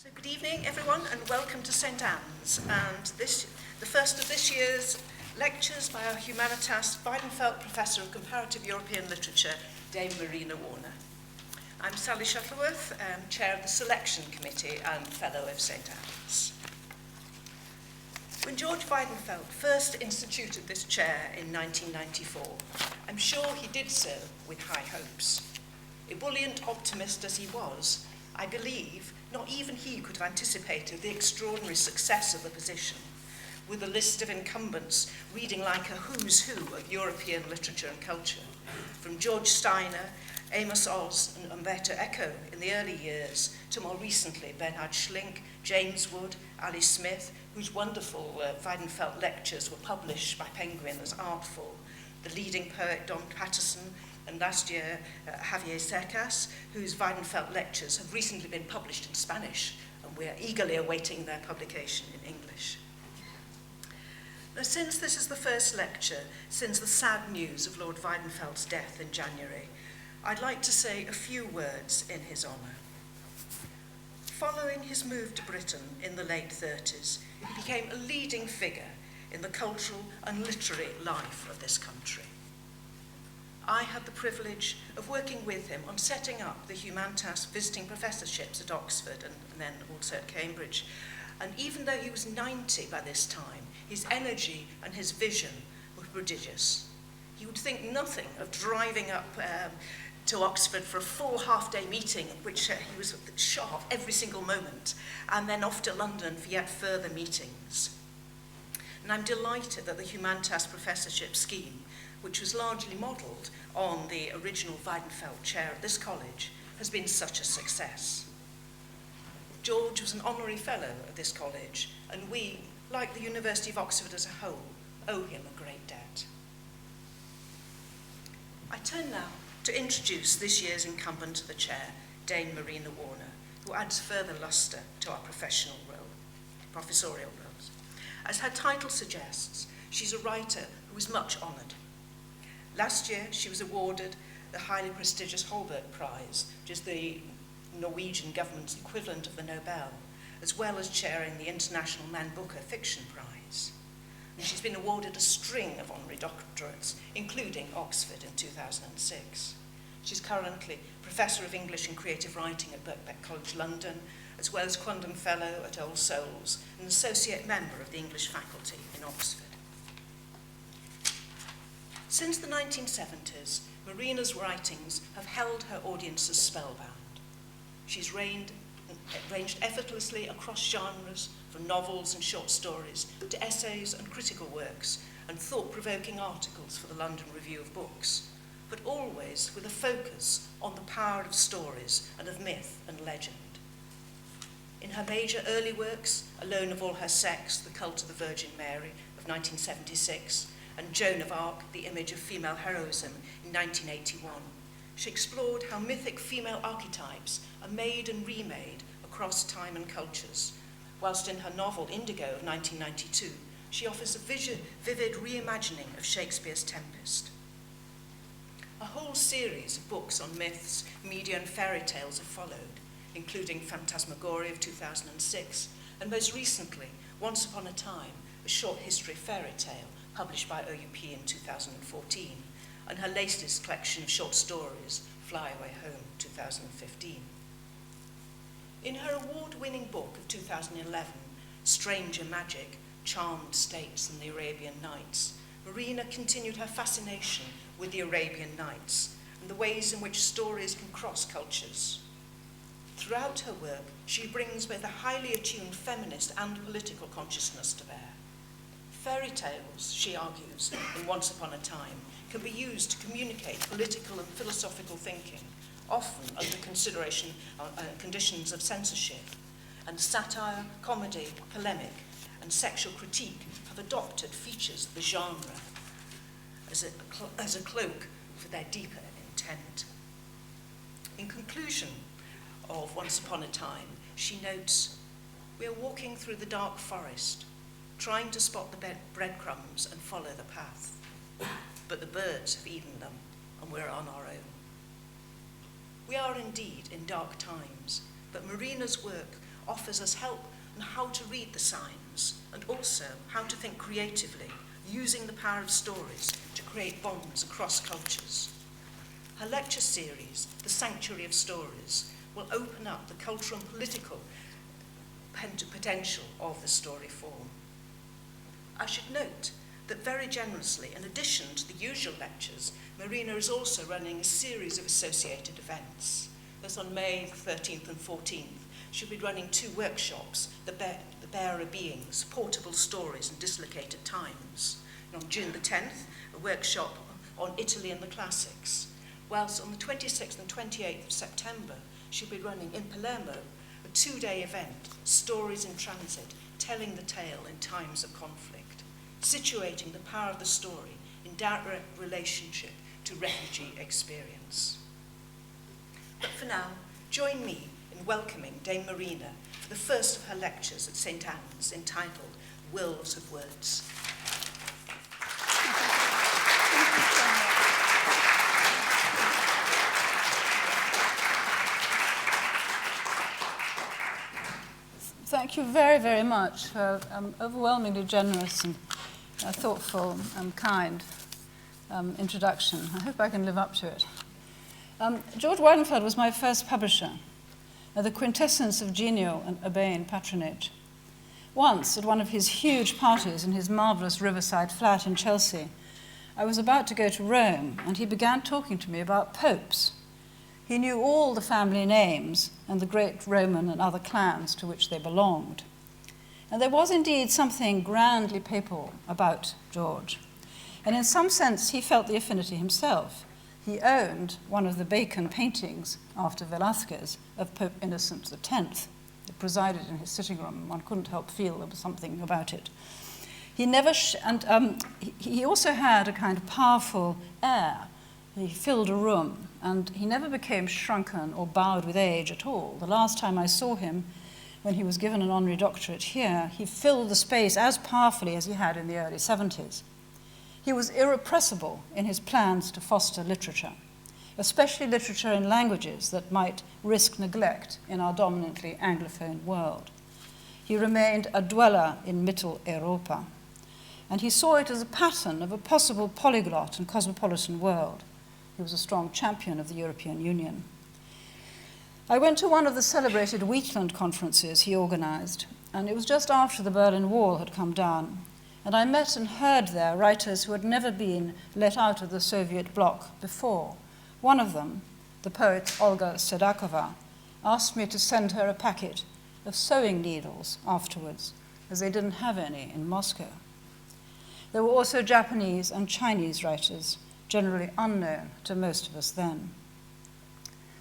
So good evening, everyone, and welcome to St Anne's, and the first of this year's lectures by our Humanitas Weidenfeld Professor of Comparative European Literature, Dame Marina Warner. I'm Sally Shuttleworth, Chair of the Selection Committee and Fellow of St Anne's. When George Weidenfeld first instituted this chair in 1994, I'm sure he did so with high hopes. Ebullient optimist as he was, I believe not even he could have anticipated the extraordinary success of the position, with a list of incumbents reading like a who's who of European literature and culture, from George Steiner, Amos Oz and Umberto Eco in the early years, to more recently Bernhard Schlink, James Wood, Ali Smith, whose wonderful Weidenfeld lectures were published by Penguin as Artful, the leading poet Don Patterson, and last year Javier Cercas, whose Weidenfeld lectures have recently been published in Spanish, and we are eagerly awaiting their publication in English. Now, since this is the first lecture since the sad news of Lord Weidenfeld's death in January, I'd like to say a few words in his honour. Following his move to Britain in the late 30s, he became a leading figure in the cultural and literary life of this country. I had the privilege of working with him on setting up the Humanitas visiting professorships at Oxford and then also at Cambridge. And even though he was 90 by this time, his energy and his vision were prodigious. He would think nothing of driving up to Oxford for a full half-day meeting in which he was sharp every single moment, and then off to London for yet further meetings. And I'm delighted that the Humanitas professorship scheme, which was largely modelled on the original Weidenfeld chair at this college, has been such a success. George was an honorary fellow of this college, and we, like the University of Oxford as a whole, owe him a great debt. I turn now to introduce this year's incumbent to the chair, Dame Marina Warner, who adds further lustre to our professorial roles. As her title suggests, she's a writer who is much honoured. Last year, she was awarded the highly prestigious Holberg Prize, which is the Norwegian government's equivalent of the Nobel, as well as chairing the International Man Booker Fiction Prize. And she's been awarded a string of honorary doctorates, including Oxford in 2006. She's currently Professor of English and Creative Writing at Birkbeck College, London, as well as Quondam Fellow at All Souls, and Associate Member of the English Faculty in Oxford. Since the 1970s, Marina's writings have held her audiences spellbound. She's ranged effortlessly across genres, from novels and short stories to essays and critical works, and thought-provoking articles for the London Review of Books, but always with a focus on the power of stories and of myth and legend. In her major early works, Alone of All Her Sex, The Cult of the Virgin Mary of 1976, and Joan of Arc, The Image of Female Heroism in 1981, she explored how mythic female archetypes are made and remade across time and cultures, whilst in her novel Indigo of 1992, she offers a vivid reimagining of Shakespeare's Tempest. A whole series of books on myths, media and fairy tales have followed, including Phantasmagoria of 2006, and most recently, Once Upon a Time, a short history fairy tale published by OUP in 2014, and her latest collection of short stories, Fly Away Home, 2015. In her award-winning book of 2011, Stranger Magic, Charmed States and the Arabian Nights, Marina continued her fascination with the Arabian Nights and the ways in which stories can cross cultures. Throughout her work, she brings both a highly attuned feminist and political consciousness to bear. Fairy tales, she argues, in Once Upon a Time, can be used to communicate political and philosophical thinking, often under conditions of censorship, and satire, comedy, polemic, and sexual critique have adopted features of the genre as a cloak for their deeper intent. In conclusion of Once Upon a Time, she notes, "We are walking through the dark forest, trying to spot the breadcrumbs and follow the path. But the birds have eaten them, and we're on our own." We are indeed in dark times, but Marina's work offers us help on how to read the signs and also how to think creatively, using the power of stories to create bonds across cultures. Her lecture series, The Sanctuary of Stories, will open up the cultural and political potential of the story form. I should note that very generously, in addition to the usual lectures, Marina is also running a series of associated events. Thus on May 13th and 14th, she'll be running 2 workshops, The Bearer Beings, Portable Stories and Dislocated Times. And on June the 10th, a workshop on Italy and the Classics. Whilst on the 26th and 28th of September, she'll be running in Palermo a 2-day event, Stories in Transit, telling the tale in times of conflict, situating the power of the story in direct relationship to refugee experience. But for now, join me in welcoming Dame Marina for the first of her lectures at St. Anne's, entitled Worlds of Words. Thank you very, very much for overwhelmingly generous and thoughtful and kind introduction. I hope I can live up to it. George Weidenfeld was my first publisher, the quintessence of genial and urbane patronage. Once, at one of his huge parties in his marvellous riverside flat in Chelsea, I was about to go to Rome, and he began talking to me about popes. He knew all the family names and the great Roman and other clans to which they belonged. And there was indeed something grandly papal about George. And in some sense, he felt the affinity himself. He owned one of the Bacon paintings, after Velázquez, of Pope Innocent X. It presided in his sitting room, and one couldn't help feel there was something about it. He he also had a kind of powerful air. He filled a room, and he never became shrunken or bowed with age at all. The last time I saw him, when he was given an honorary doctorate here, he filled the space as powerfully as he had in the early 70s. He was irrepressible in his plans to foster literature, especially literature in languages that might risk neglect in our dominantly Anglophone world. He remained a dweller in Mittel Europa, and he saw it as a pattern of a possible polyglot and cosmopolitan world. He was a strong champion of the European Union. I went to one of the celebrated Wheatland conferences he organized, and it was just after the Berlin Wall had come down, and I met and heard there writers who had never been let out of the Soviet bloc before. One of them, the poet Olga Sedakova, asked me to send her a packet of sewing needles afterwards, as they didn't have any in Moscow. There were also Japanese and Chinese writers, generally unknown to most of us then.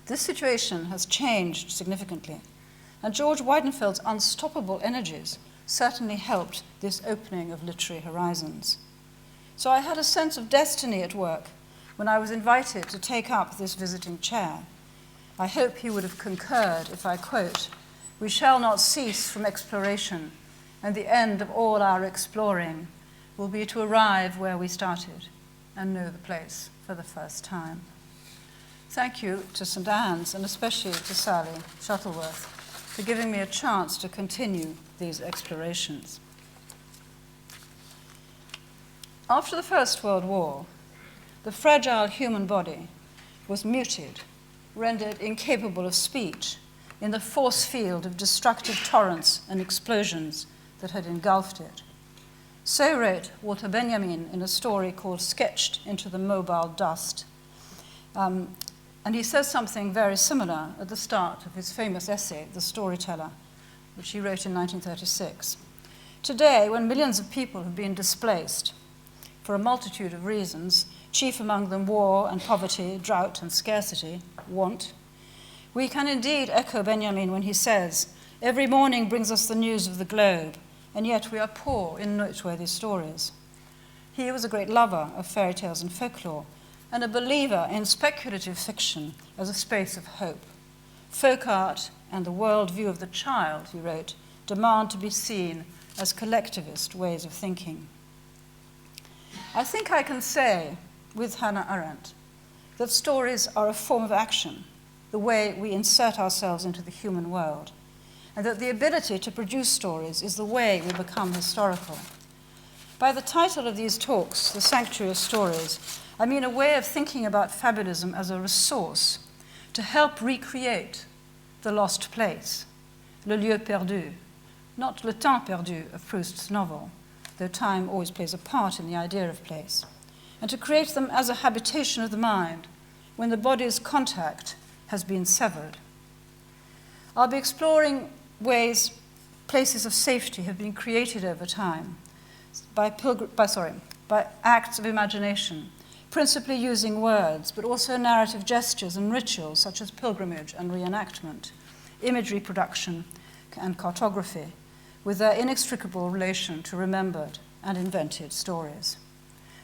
This situation has changed significantly, and George Weidenfeld's unstoppable energies certainly helped this opening of literary horizons. So I had a sense of destiny at work when I was invited to take up this visiting chair. I hope he would have concurred if I quote, "We shall not cease from exploration, and the end of all our exploring will be to arrive where we started and know the place for the first time." Thank you to St. Anne's, and especially to Sally Shuttleworth, for giving me a chance to continue these explorations. After the First World War, the fragile human body was muted, rendered incapable of speech in the force field of destructive torrents and explosions that had engulfed it. So wrote Walter Benjamin in a story called Sketched into the Mobile Dust. And he says something very similar at the start of his famous essay, The Storyteller, which he wrote in 1936. Today, when millions of people have been displaced for a multitude of reasons, chief among them war and poverty, drought and scarcity, want, we can indeed echo Benjamin when he says, "Every morning brings us the news of the globe, and yet we are poor in noteworthy stories." He was a great lover of fairy tales and folklore, and a believer in speculative fiction as a space of hope. Folk art and the world view of the child, he wrote, demand to be seen as collectivist ways of thinking. I think I can say, with Hannah Arendt, that stories are a form of action, the way we insert ourselves into the human world. and that the ability to produce stories is the way we become historical. By the title of these talks, The Sanctuary of Stories, I mean a way of thinking about fabulism as a resource to help recreate the lost place, le lieu perdu, not le temps perdu of Proust's novel, though time always plays a part in the idea of place, and to create them as a habitation of the mind when the body's contact has been severed. I'll be exploring ways places of safety have been created over time by acts of imagination, principally using words, but also narrative gestures and rituals such as pilgrimage and reenactment, imagery production and cartography, with their inextricable relation to remembered and invented stories.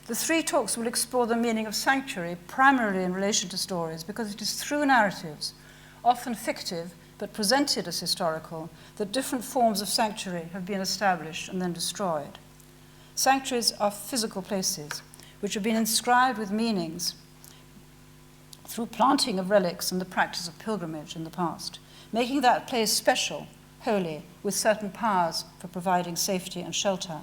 The three talks will explore the meaning of sanctuary primarily in relation to stories, because it is through narratives, often fictive but presented as historical, that different forms of sanctuary have been established and then destroyed. Sanctuaries are physical places which have been inscribed with meanings through planting of relics and the practice of pilgrimage in the past, making that place special, holy, with certain powers for providing safety and shelter,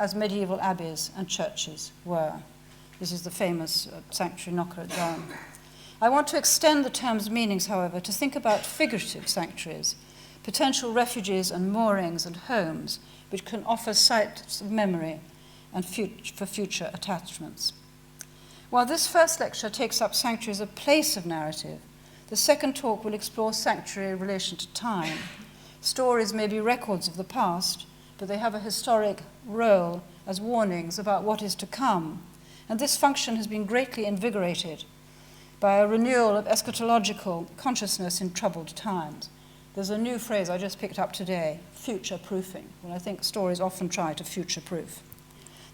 as medieval abbeys and churches were. This is the famous sanctuary knocker at Durham. I want to extend the term's meanings, however, to think about figurative sanctuaries, potential refuges and moorings and homes, which can offer sites of memory and for future attachments. While this first lecture takes up sanctuary as a place of narrative, the second talk will explore sanctuary in relation to time. Stories may be records of the past, but they have a historic role as warnings about what is to come. And this function has been greatly invigorated by a renewal of eschatological consciousness in troubled times. There's a new phrase I just picked up today, future-proofing, and I think stories often try to future-proof.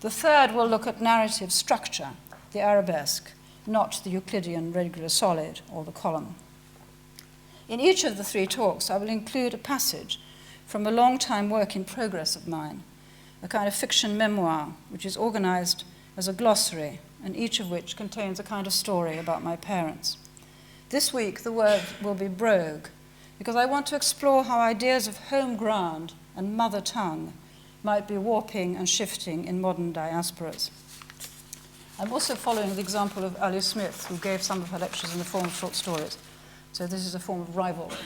The third will look at narrative structure, the arabesque, not the Euclidean regular solid or the column. In each of the three talks, I will include a passage from a long-time work in progress of mine, a kind of fiction memoir, which is organized as a glossary, and each of which contains a kind of story about my parents. This week, the word will be brogue, because I want to explore how ideas of home ground and mother tongue might be warping and shifting in modern diasporas. I'm also following the example of Ali Smith, who gave some of her lectures in the form of short stories. So this is a form of rivalry.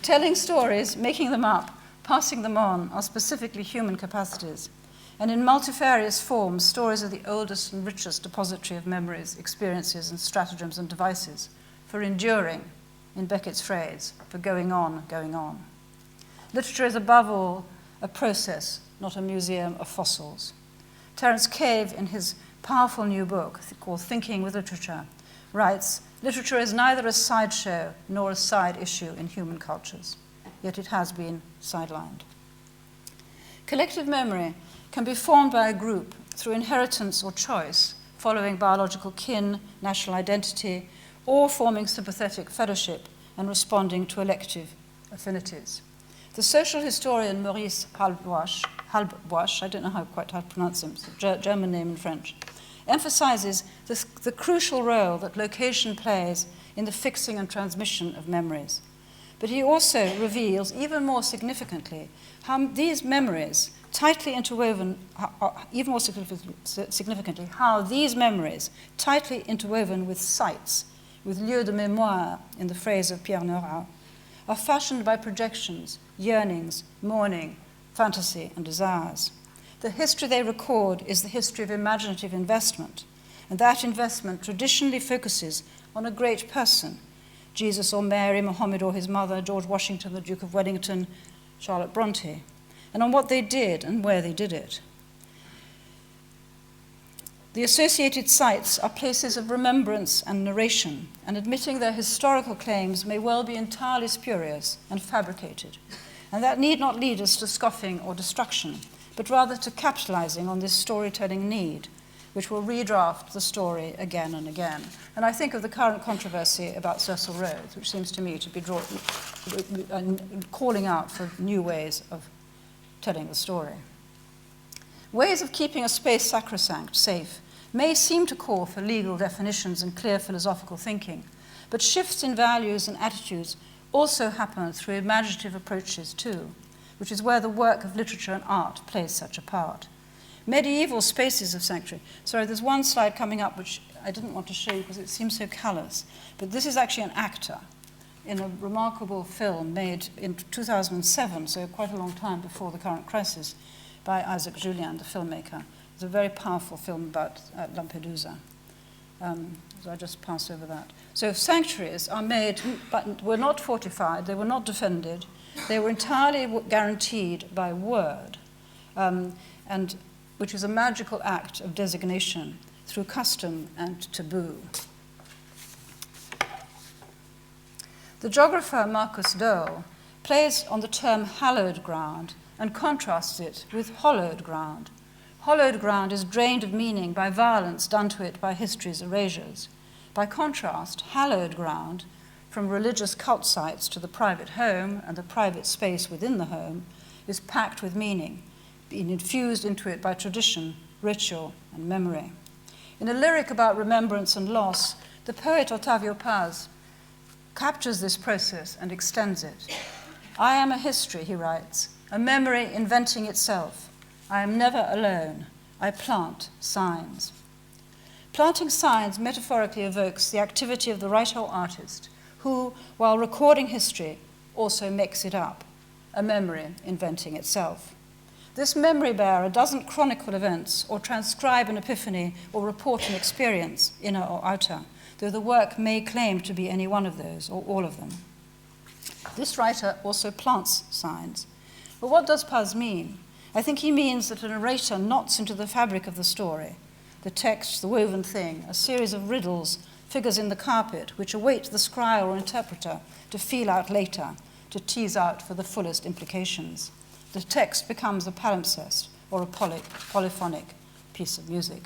Telling stories, making them up, passing them on are specifically human capacities. And in multifarious forms, stories are the oldest and richest depository of memories, experiences, and stratagems and devices for enduring, in Beckett's phrase, for going on, going on. Literature is above all a process, not a museum of fossils. Terence Cave, in his powerful new book called Thinking with Literature, writes, literature is neither a sideshow nor a side issue in human cultures, yet it has been sidelined. Collective memory can be formed by a group through inheritance or choice, following biological kin, national identity, or forming sympathetic fellowship and responding to elective affinities. The social historian Maurice Halbwach, I don't know quite how to pronounce him, it's a German name in French, emphasizes the crucial role that location plays in the fixing and transmission of memories. But he also reveals, even more significantly, how these memories, tightly interwoven, even more significantly, how these memories, tightly interwoven with sites, with lieux de mémoire, in the phrase of Pierre Nora, are fashioned by projections, yearnings, mourning, fantasy, and desires. The history they record is the history of imaginative investment, and that investment traditionally focuses on a great person, Jesus or Mary, Mohammed or his mother, George Washington, the Duke of Wellington, Charlotte Bronte, and on what they did and where they did it. The associated sites are places of remembrance and narration, and admitting their historical claims may well be entirely spurious and fabricated, and that need not lead us to scoffing or destruction, but rather to capitalizing on this storytelling need, which will redraft the story again and again. And I think of the current controversy about Cecil Rhodes, which seems to me to be calling out for new ways of telling the story. Ways of keeping a space sacrosanct, safe, may seem to call for legal definitions and clear philosophical thinking, but shifts in values and attitudes also happen through imaginative approaches too, which is where the work of literature and art plays such a part. Medieval spaces of sanctuary. Sorry, there's one slide coming up which I didn't want to show you because it seems so callous, but this is actually an actor in a remarkable film made in 2007, so quite a long time before the current crisis, by Isaac Julien, the filmmaker. It's a very powerful film about Lampedusa. So I just pass over that. So sanctuaries are made, but were not fortified, they were not defended, they were entirely guaranteed by word, and which is a magical act of designation through custom and taboo. The geographer Marcus Dole plays on the term hallowed ground and contrasts it with hollowed ground. Hollowed ground is drained of meaning by violence done to it by history's erasures. By contrast, hallowed ground, from religious cult sites to the private home and the private space within the home, is packed with meaning, being infused into it by tradition, ritual, and memory. In a lyric about remembrance and loss, the poet Ottavio Paz captures this process and extends it. I am a history, he writes, a memory inventing itself. I am never alone. I plant signs. Planting signs metaphorically evokes the activity of the writer or artist who, while recording history, also makes it up, a memory inventing itself. This memory bearer doesn't chronicle events or transcribe an epiphany or report an experience, inner or outer, though the work may claim to be any one of those or all of them. This writer also plants signs. But what does Paz mean? I think he means that a narrator knots into the fabric of the story, the text, the woven thing, a series of riddles, figures in the carpet, which await the scry or interpreter to feel out later, to tease out for the fullest implications. The text becomes a palimpsest or a polyphonic piece of music.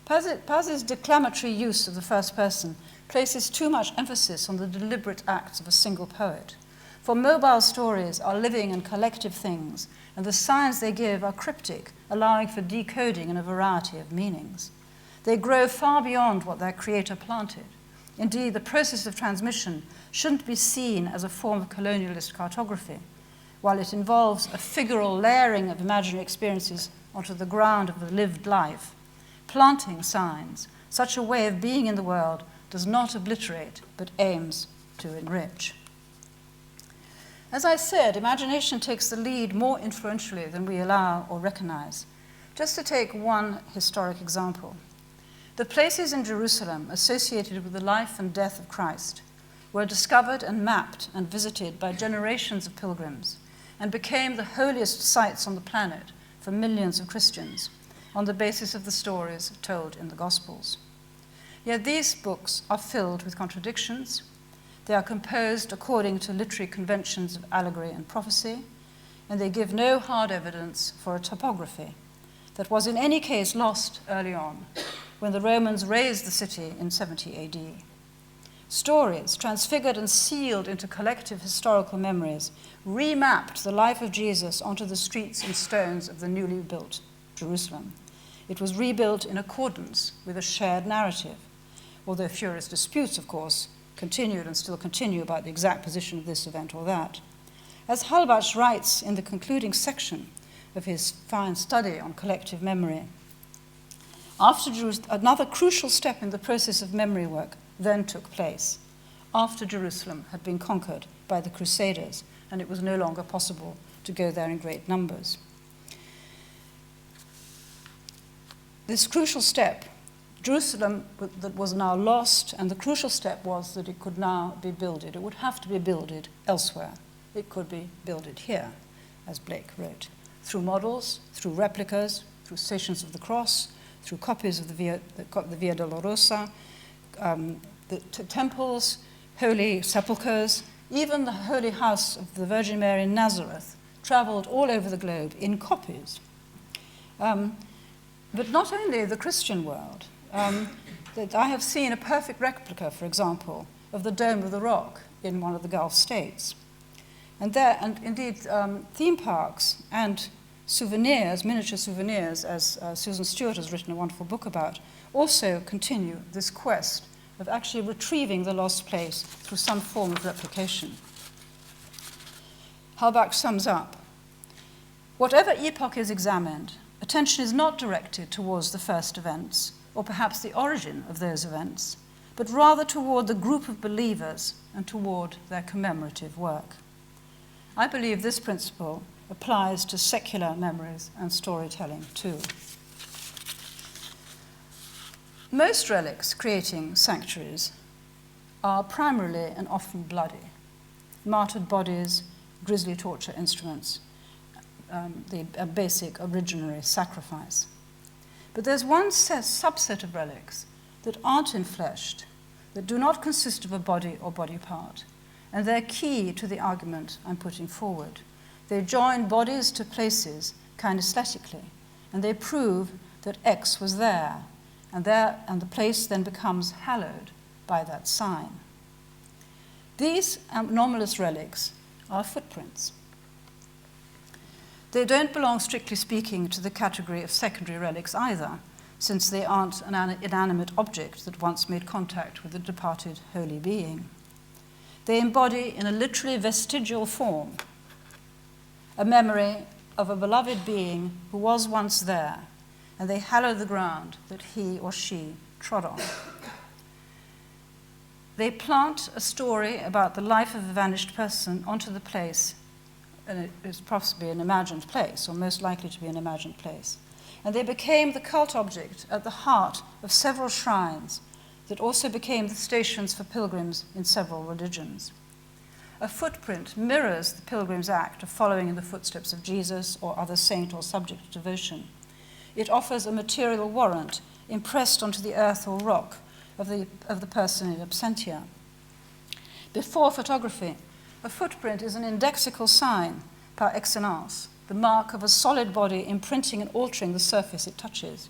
Paz's declamatory use of the first person places too much emphasis on the deliberate acts of a single poet. For mobile stories are living and collective things, and the signs they give are cryptic, allowing for decoding in a variety of meanings. They grow far beyond what their creator planted. Indeed, the process of transmission shouldn't be seen as a form of colonialist cartography, while it involves a figural layering of imaginary experiences onto the ground of the lived life. Planting signs, such a way of being in the world, does not obliterate, but aims to enrich. As I said, imagination takes the lead more influentially than we allow or recognize. Just to take one historic example, the places in Jerusalem associated with the life and death of Christ were discovered and mapped and visited by generations of pilgrims and became the holiest sites on the planet for millions of Christians on the basis of the stories told in the Gospels. Yet these books are filled with contradictions. They are composed according to literary conventions of allegory and prophecy, and they give no hard evidence for a topography that was in any case lost early on when the Romans razed the city in 70 AD. Stories, transfigured and sealed into collective historical memories, remapped the life of Jesus onto the streets and stones of the newly built Jerusalem. It was rebuilt in accordance with a shared narrative, although furious disputes, of course, continued and still continue about the exact position of this event or that. As Halbach writes in the concluding section of his fine study on collective memory, another crucial step in the process of memory work then took place, after Jerusalem had been conquered by the Crusaders and it was no longer possible to go there in great numbers. This crucial step, Jerusalem that was now lost, and the crucial step was that it could now be builded. It would have to be builded elsewhere. It could be builded here, as Blake wrote, through models, through replicas, through Stations of the Cross, through copies of the Via Dolorosa, the temples, holy sepulchres, even the holy house of the Virgin Mary in Nazareth traveled all over the globe in copies. But not only the Christian world. That I have seen a perfect replica, for example, of the Dome of the Rock in one of the Gulf states. And indeed, theme parks and souvenirs, miniature souvenirs, as Susan Stewart has written a wonderful book about, also continue this quest of actually retrieving the lost place through some form of replication. Halbach sums up, whatever epoch is examined, attention is not directed towards the first events, or perhaps the origin of those events, but rather toward the group of believers and toward their commemorative work. I believe this principle applies to secular memories and storytelling too. Most relics creating sanctuaries are primarily and often bloody. Martyred bodies, grisly torture instruments, the basic originary sacrifice. But there's one subset of relics that aren't enfleshed, that do not consist of a body or body part, and they're key to the argument I'm putting forward. They join bodies to places kinesthetically, and they prove that X was there, and the place then becomes hallowed by that sign. These anomalous relics are footprints. They don't belong, strictly speaking, to the category of secondary relics either, since they aren't an inanimate object that once made contact with a departed holy being. They embody, in a literally vestigial form, a memory of a beloved being who was once there, and they hallow the ground that he or she trod on. They plant a story about the life of a vanished person onto the place, and it is possibly an imagined place, or most likely to be an imagined place. And they became the cult object at the heart of several shrines that also became the stations for pilgrims in several religions. A footprint mirrors the pilgrim's act of following in the footsteps of Jesus or other saint or subject of devotion. It offers a material warrant impressed onto the earth or rock of the person in absentia. Before photography, a footprint is an indexical sign par excellence, the mark of a solid body imprinting and altering the surface it touches.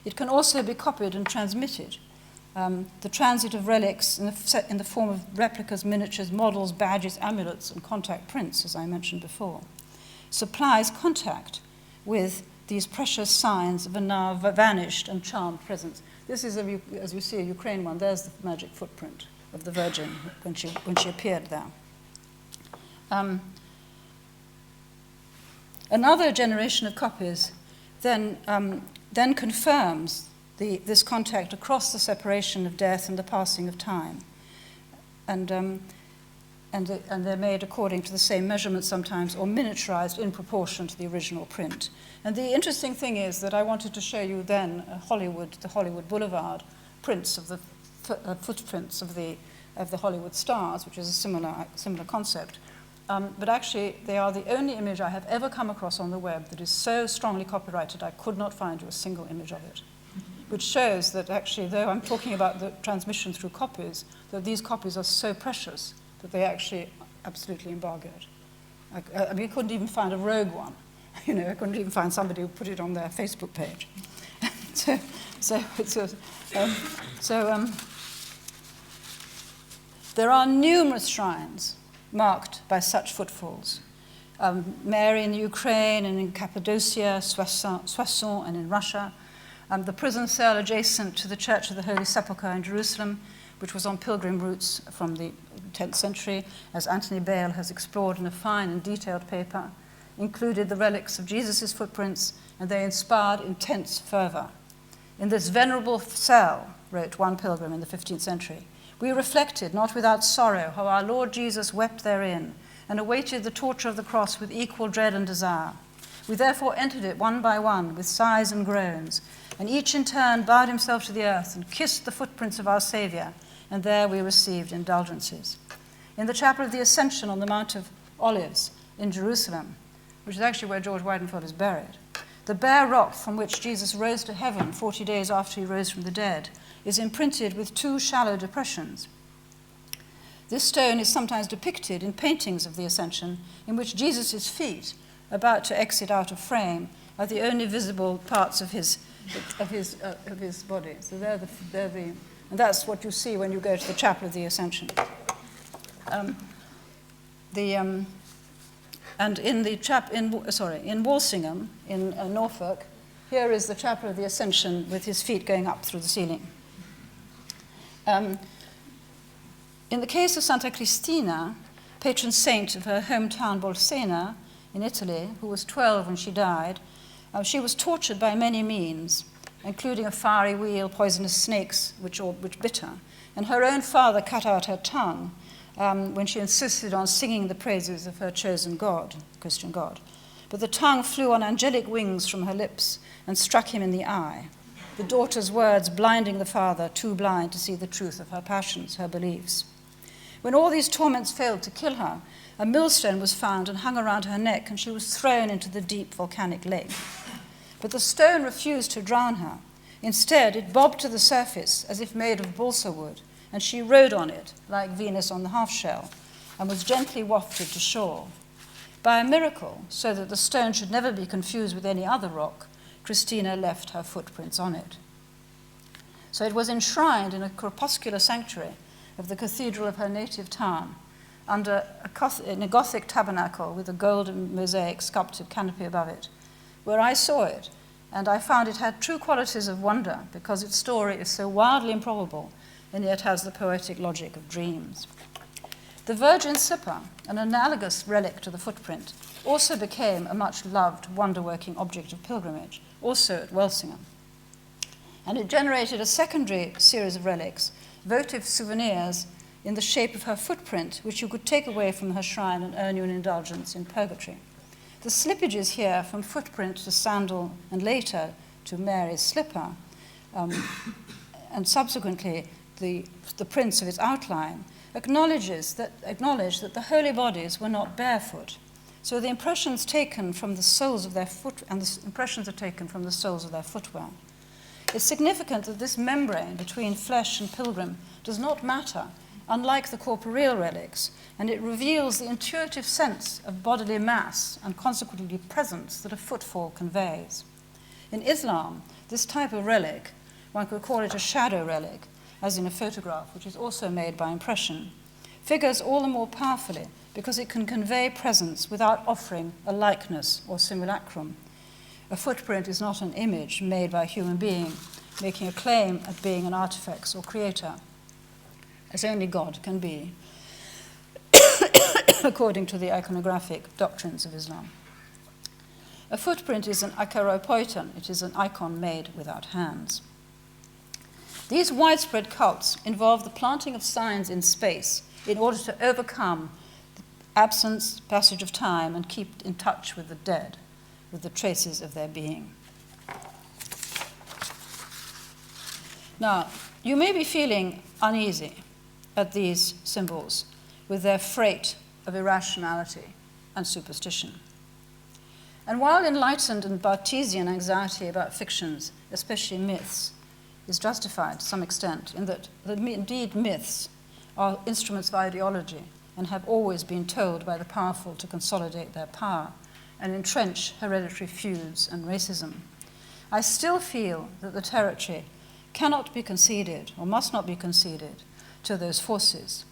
It can also be copied and transmitted. The transit of relics in the form of replicas, miniatures, models, badges, amulets, and contact prints, as I mentioned before, supplies contact with these precious signs of a now vanished and charmed presence. This is, as you see, a Ukraine one. There's the magic footprint of the Virgin when she appeared there. Another generation of copies then confirms this contact across the separation of death and the passing of time. And they're made according to the same measurements sometimes, or miniaturized in proportion to the original print. And the interesting thing is that I wanted to show you then the Hollywood Boulevard prints of the footprints of the Hollywood stars, which is a similar concept. But actually, they are the only image I have ever come across on the web that is so strongly copyrighted I could not find you a single image of it, which shows that actually, though I'm talking about the transmission through copies, that these copies are so precious that they actually absolutely embargoed. I mean, I couldn't even find a rogue one. I couldn't even find somebody who put it on their Facebook page. There are numerous shrines marked by such footfalls. Mary in Ukraine and in Cappadocia, Soissons and in Russia. The prison cell adjacent to the Church of the Holy Sepulchre in Jerusalem, which was on pilgrim routes from the 10th century, as Anthony Bale has explored in a fine and detailed paper, included the relics of Jesus' footprints, and they inspired intense fervor. In this venerable cell, wrote one pilgrim in the 15th century, we reflected, not without sorrow, how our Lord Jesus wept therein, and awaited the torture of the cross with equal dread and desire. We therefore entered it one by one, with sighs and groans, and each in turn bowed himself to the earth and kissed the footprints of our Saviour, and there we received indulgences. In the Chapel of the Ascension on the Mount of Olives in Jerusalem, which is actually where George Weidenfeld is buried, the bare rock from which Jesus rose to heaven 40 days after he rose from the dead is imprinted with 2 shallow depressions. This stone is sometimes depicted in paintings of the Ascension in which Jesus' feet, about to exit out of frame, are the only visible parts of his body. So and that's what you see when you go to the Chapel of the Ascension. And in Walsingham, in Norfolk, here is the Chapel of the Ascension with his feet going up through the ceiling. In the case of Santa Cristina, patron saint of her hometown Bolsena in Italy, who was 12 when she died, she was tortured by many means, including a fiery wheel, poisonous snakes, which bit her. And her own father cut out her tongue when she insisted on singing the praises of her chosen God, Christian God. But the tongue flew on angelic wings from her lips and struck him in the eye, the daughter's words blinding the father, too blind to see the truth of her passions, her beliefs. When all these torments failed to kill her, a millstone was found and hung around her neck, and she was thrown into the deep volcanic lake. But the stone refused to drown her. Instead, it bobbed to the surface as if made of balsa wood, and she rode on it, like Venus on the half-shell, and was gently wafted to shore. By a miracle, so that the stone should never be confused with any other rock, Christina left her footprints on it. So it was enshrined in a corpuscular sanctuary of the cathedral of her native town, in a Gothic tabernacle with a golden mosaic sculpted canopy above it, where I saw it, and I found it had true qualities of wonder because its story is so wildly improbable and yet has the poetic logic of dreams. The Virgin slipper, an analogous relic to the footprint, also became a much-loved, wonder-working object of pilgrimage, also at Welsingham. And it generated a secondary series of relics, votive souvenirs in the shape of her footprint, which you could take away from her shrine and earn you an indulgence in purgatory. The slippages here, from footprint to sandal and later to Mary's slipper, and subsequently the prints of its outline, acknowledge that the holy bodies were not barefoot. So the impressions taken from the soles of their foot, and the impressions are taken from the soles of their footwear. It's significant that this membrane between flesh and pilgrim does not matter, unlike the corporeal relics, and it reveals the intuitive sense of bodily mass and consequently presence that a footfall conveys. In Islam, this type of relic, one could call it a shadow relic, as in a photograph, which is also made by impression, figures all the more powerfully because it can convey presence without offering a likeness or simulacrum. A footprint is not an image made by a human being making a claim at being an artifact or creator, as only God can be, according to the iconographic doctrines of Islam. A footprint is an akaropoiton, it is an icon made without hands. These widespread cults involve the planting of signs in space in order to overcome the absence, passage of time, and keep in touch with the dead, with the traces of their being. Now, you may be feeling uneasy at these symbols with their freight of irrationality and superstition. And while enlightened and Barthesian anxiety about fictions, especially myths, is justified to some extent in that indeed myths are instruments of ideology and have always been told by the powerful to consolidate their power and entrench hereditary feuds and racism, I still feel that the territory cannot be conceded or must not be conceded to those forces,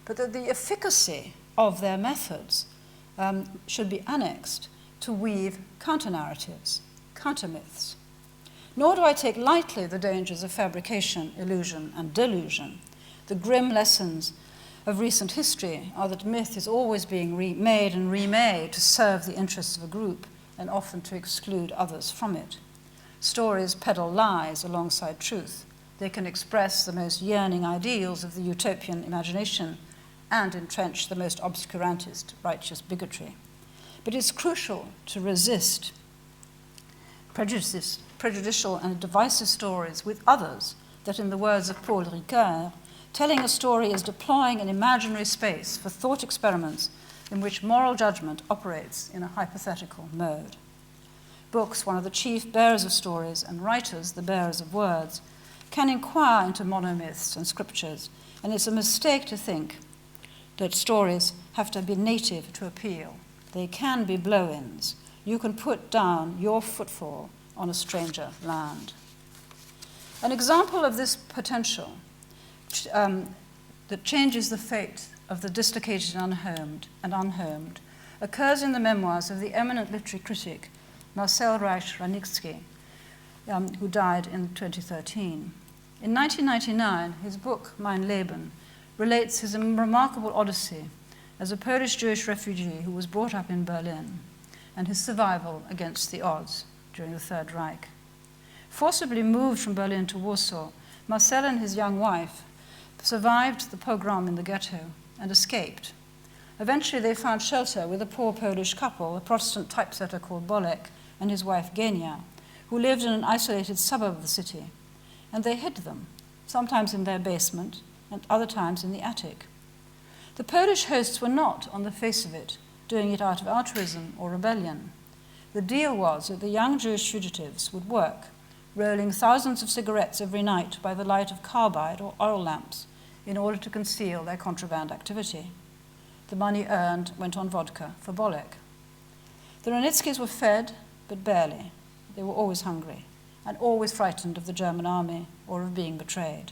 but that the efficacy of their methods should be annexed to weave counter-narratives, counter-myths. Nor do I take lightly the dangers of fabrication, illusion, and delusion. The grim lessons of recent history are that myth is always being remade and remade to serve the interests of a group and often to exclude others from it. Stories peddle lies alongside truth. They can express the most yearning ideals of the utopian imagination and entrench the most obscurantist righteous bigotry. But it's crucial to resist prejudicial and divisive stories with others that, in the words of Paul Ricoeur, telling a story is deploying an imaginary space for thought experiments in which moral judgment operates in a hypothetical mode. Books, one of the chief bearers of stories, and writers, the bearers of words, can inquire into monomyths and scriptures, and it's a mistake to think that stories have to be native to appeal. They can be blow-ins. You can put down your footfall on a stranger land. An example of this potential that changes the fate of the dislocated and unhomed occurs in the memoirs of the eminent literary critic Marcel Reich-Ranitzky, who died in 2013. In 1999, his book, Mein Leben, relates his remarkable odyssey as a Polish-Jewish refugee who was brought up in Berlin and his survival against the odds during the Third Reich. Forcibly moved from Berlin to Warsaw, Marcel and his young wife survived the pogrom in the ghetto and escaped. Eventually they found shelter with a poor Polish couple, a Protestant typesetter called Bolek and his wife Genia, who lived in an isolated suburb of the city, and they hid them, sometimes in their basement and other times in the attic. The Polish hosts were not, on the face of it, doing it out of altruism or rebellion. The deal was that the young Jewish fugitives would work, rolling thousands of cigarettes every night by the light of carbide or oil lamps in order to conceal their contraband activity. The money earned went on vodka for Bolek. The Renitskis were fed, but barely. They were always hungry and always frightened of the German army or of being betrayed.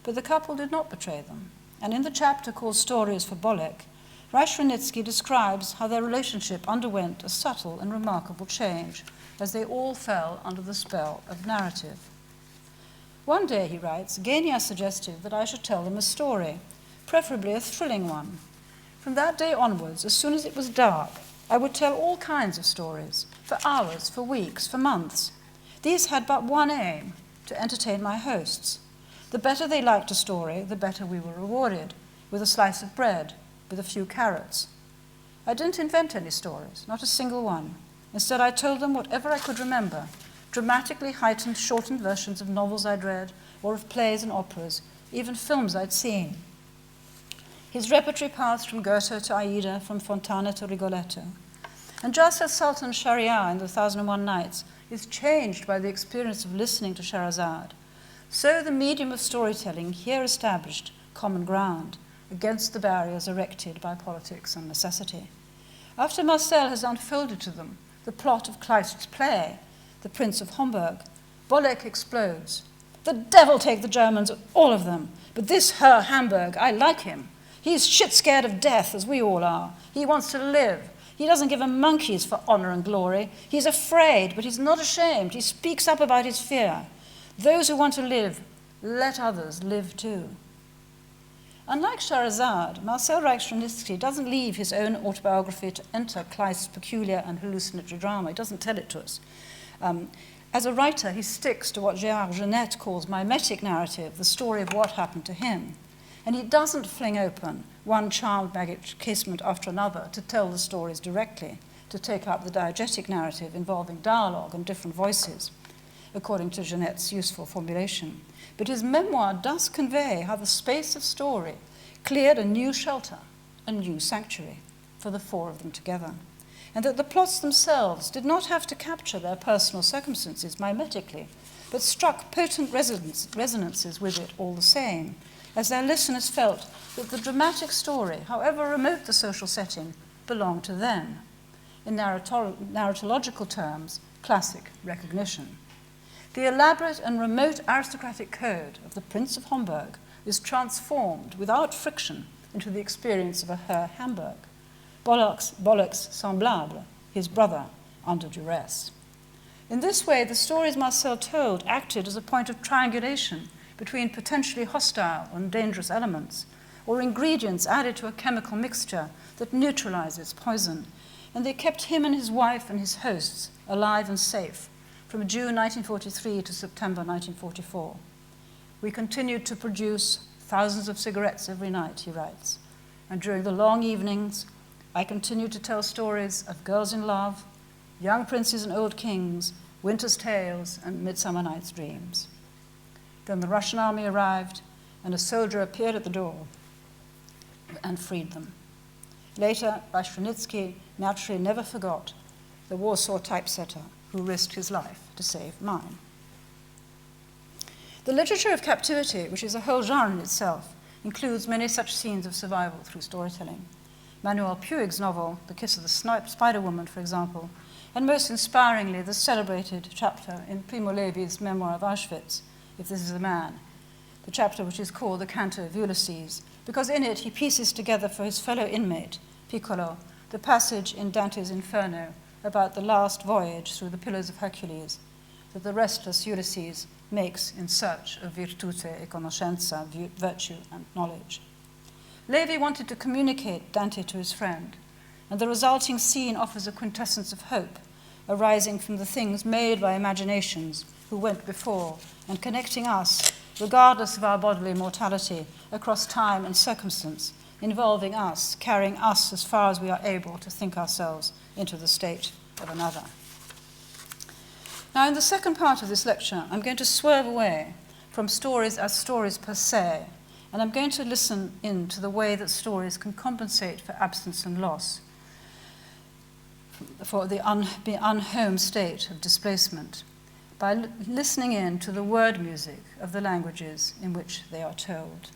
But the couple did not betray them, and in the chapter called Stories for Bolek, Renitsky describes how their relationship underwent a subtle and remarkable change as they all fell under the spell of narrative. One day, he writes, Genia suggested that I should tell them a story, preferably a thrilling one. From that day onwards, as soon as it was dark, I would tell all kinds of stories, for hours, for weeks, for months. These had but one aim, to entertain my hosts. The better they liked a story, the better we were rewarded, with a slice of bread, with a few carrots. I didn't invent any stories, not a single one. Instead, I told them whatever I could remember, dramatically heightened, shortened versions of novels I'd read, or of plays and operas, even films I'd seen. His repertory passed from Goethe to Aida, from Fontana to Rigoletto. And just as Sultan Shahryar in the 1001 Nights is changed by the experience of listening to Scheherazade, so the medium of storytelling here established common ground against the barriers erected by politics and necessity. After Marcel has unfolded to them the plot of Kleist's play, The Prince of Homburg, Bolek explodes. The devil take the Germans, all of them, but this Herr Hamburg, I like him. He's shit scared of death, as we all are. He wants to live. He doesn't give a monkey's for honor and glory. He's afraid, but he's not ashamed. He speaks up about his fear. Those who want to live, let others live too. Unlike Scheherazade, Marcel Renitsky doesn't leave his own autobiography to enter Kleist's peculiar and hallucinatory drama. He doesn't tell it to us. As a writer, he sticks to what Gérard Genette calls mimetic narrative, the story of what happened to him. And he doesn't fling open one child baggage casement after another to tell the stories directly, to take up the diegetic narrative involving dialogue and different voices, according to Genette's useful formulation. But his memoir does convey how the space of story cleared a new shelter, a new sanctuary for the four of them together, and that the plots themselves did not have to capture their personal circumstances mimetically, but struck potent resonances with it all the same, as their listeners felt that the dramatic story, however remote the social setting, belonged to them. In narratological terms, classic recognition. The elaborate and remote aristocratic code of the Prince of Homburg is transformed without friction into the experience of a Herr Hamburg, Bolek's semblable, his brother, under duress. In this way, the stories Marcel told acted as a point of triangulation between potentially hostile and dangerous elements, or ingredients added to a chemical mixture that neutralizes poison, and they kept him and his wife and his hosts alive and safe from June 1943 to September 1944. We continued to produce thousands of cigarettes every night, he writes, and during the long evenings, I continued to tell stories of girls in love, young princes and old kings, winter's tales, and Midsummer Night's Dreams. Then the Russian army arrived, and a soldier appeared at the door and freed them. Later, Renitsky naturally never forgot the Warsaw typesetter who risked his life to save mine. The literature of captivity, which is a whole genre in itself, includes many such scenes of survival through storytelling. Manuel Puig's novel, The Kiss of the Spider Woman, for example, and most inspiringly, the celebrated chapter in Primo Levi's memoir of Auschwitz, If This Is a Man, the chapter which is called The Canto of Ulysses, because in it he pieces together for his fellow inmate, Piccolo, the passage in Dante's Inferno about the last voyage through the Pillars of Hercules that the restless Ulysses makes in search of virtute e conoscenza, virtue and knowledge. Levi wanted to communicate Dante to his friend, and the resulting scene offers a quintessence of hope, arising from the things made by imaginations who went before, and connecting us, regardless of our bodily mortality, across time and circumstance, involving us, carrying us as far as we are able to think ourselves into the state of another. Now, in the second part of this lecture, I'm going to swerve away from stories as stories per se, and I'm going to listen in to the way that stories can compensate for absence and loss, for the unhome state of displacement, by listening in to the word music of the languages in which they are told.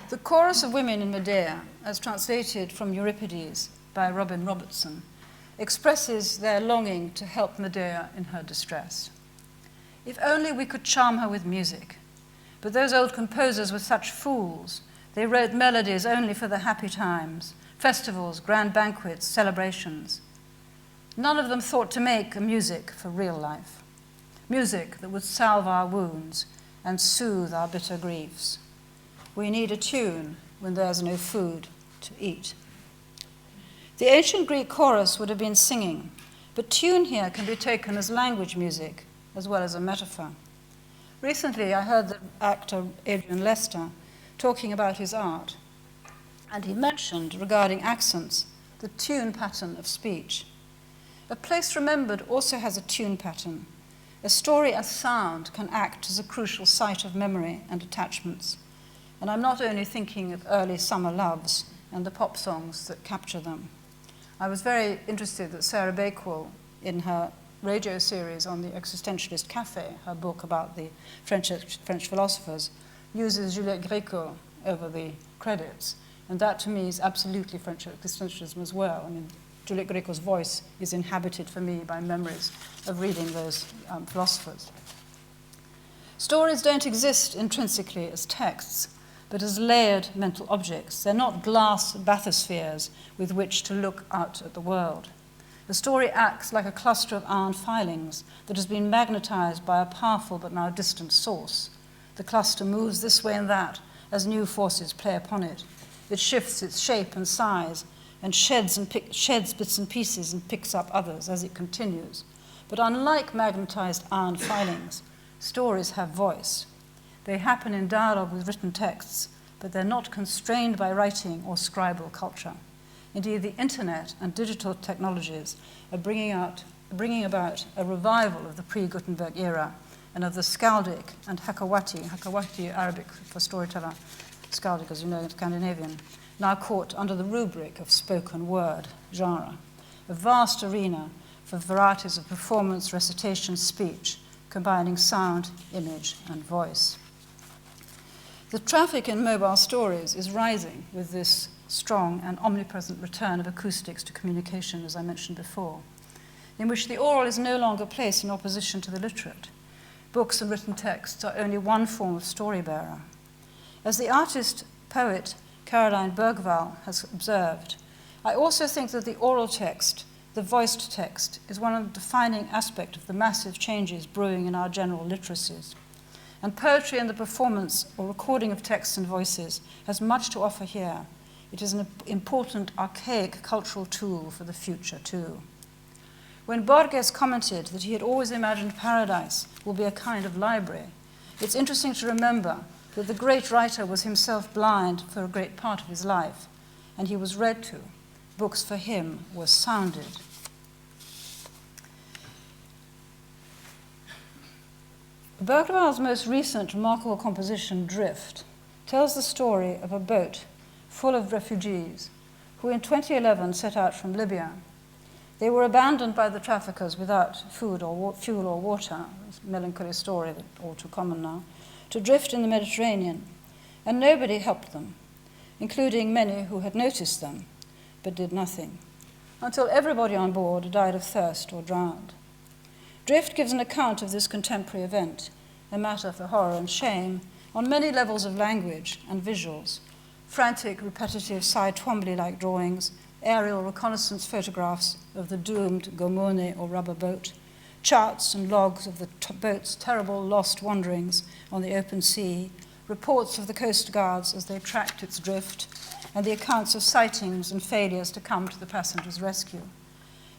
The chorus of women in Medea, as translated from Euripides by Robin Robertson, expresses their longing to help Medea in her distress. If only we could charm her with music. But those old composers were such fools. They wrote melodies only for the happy times, festivals, grand banquets, celebrations. None of them thought to make a music for real life, music that would salve our wounds and soothe our bitter griefs. We need a tune when there's no food to eat. The ancient Greek chorus would have been singing, but tune here can be taken as language music as well as a metaphor. Recently, I heard the actor Adrian Lester talking about his art, and he mentioned, regarding accents, the tune pattern of speech. A place remembered also has a tune pattern. A story as sound can act as a crucial site of memory and attachments. And I'm not only thinking of early summer loves and the pop songs that capture them. I was very interested that Sarah Bakewell, in her radio series on the Existentialist Café, her book about the French philosophers, uses Juliette Gréco over the credits. And that, to me, is absolutely French existentialism as well. I mean, Juliette Gréco's voice is inhabited for me by memories of reading those philosophers. Stories don't exist intrinsically as texts, but as layered mental objects. They're not glass bathyspheres with which to look out at the world. The story acts like a cluster of iron filings that has been magnetized by a powerful but now distant source. The cluster moves this way and that as new forces play upon it. It shifts its shape and size and sheds bits and pieces and picks up others as it continues. But unlike magnetized iron filings, stories have voice. They happen in dialogue with written texts, but they're not constrained by writing or scribal culture. Indeed, the internet and digital technologies are bringing about a revival of the pre-Gutenberg era and of the skaldic and Hakawati, Arabic for storyteller, skaldic, as you know, in Scandinavian, now caught under the rubric of spoken word genre, a vast arena for varieties of performance, recitation, speech, combining sound, image, and voice. The traffic in mobile stories is rising with this strong and omnipresent return of acoustics to communication, as I mentioned before, in which the oral is no longer placed in opposition to the literate. Books and written texts are only one form of story bearer. As the artist-poet Caroline Bergvall has observed, I also think that the oral text, the voiced text, is one of the defining aspects of the massive changes brewing in our general literacies. And poetry and the performance or recording of texts and voices has much to offer here. It is an important archaic cultural tool for the future, too. When Borges commented that he had always imagined paradise will be a kind of library, it's interesting to remember that the great writer was himself blind for a great part of his life, and he was read to. Books for him were sounded. Bergvall's most recent remarkable composition, Drift, tells the story of a boat full of refugees who in 2011 set out from Libya. They were abandoned by the traffickers without food or fuel or water, a melancholy story that all too common now, to drift in the Mediterranean, and nobody helped them, including many who had noticed them, but did nothing, until everybody on board died of thirst or drowned. Drift gives an account of this contemporary event, a matter for horror and shame, on many levels of language and visuals, frantic, repetitive, Cy Twombly-like drawings, aerial reconnaissance photographs of the doomed gomone or rubber boat, charts and logs of the boat's terrible lost wanderings on the open sea, reports of the coast guards as they tracked its drift, and the accounts of sightings and failures to come to the passenger's rescue.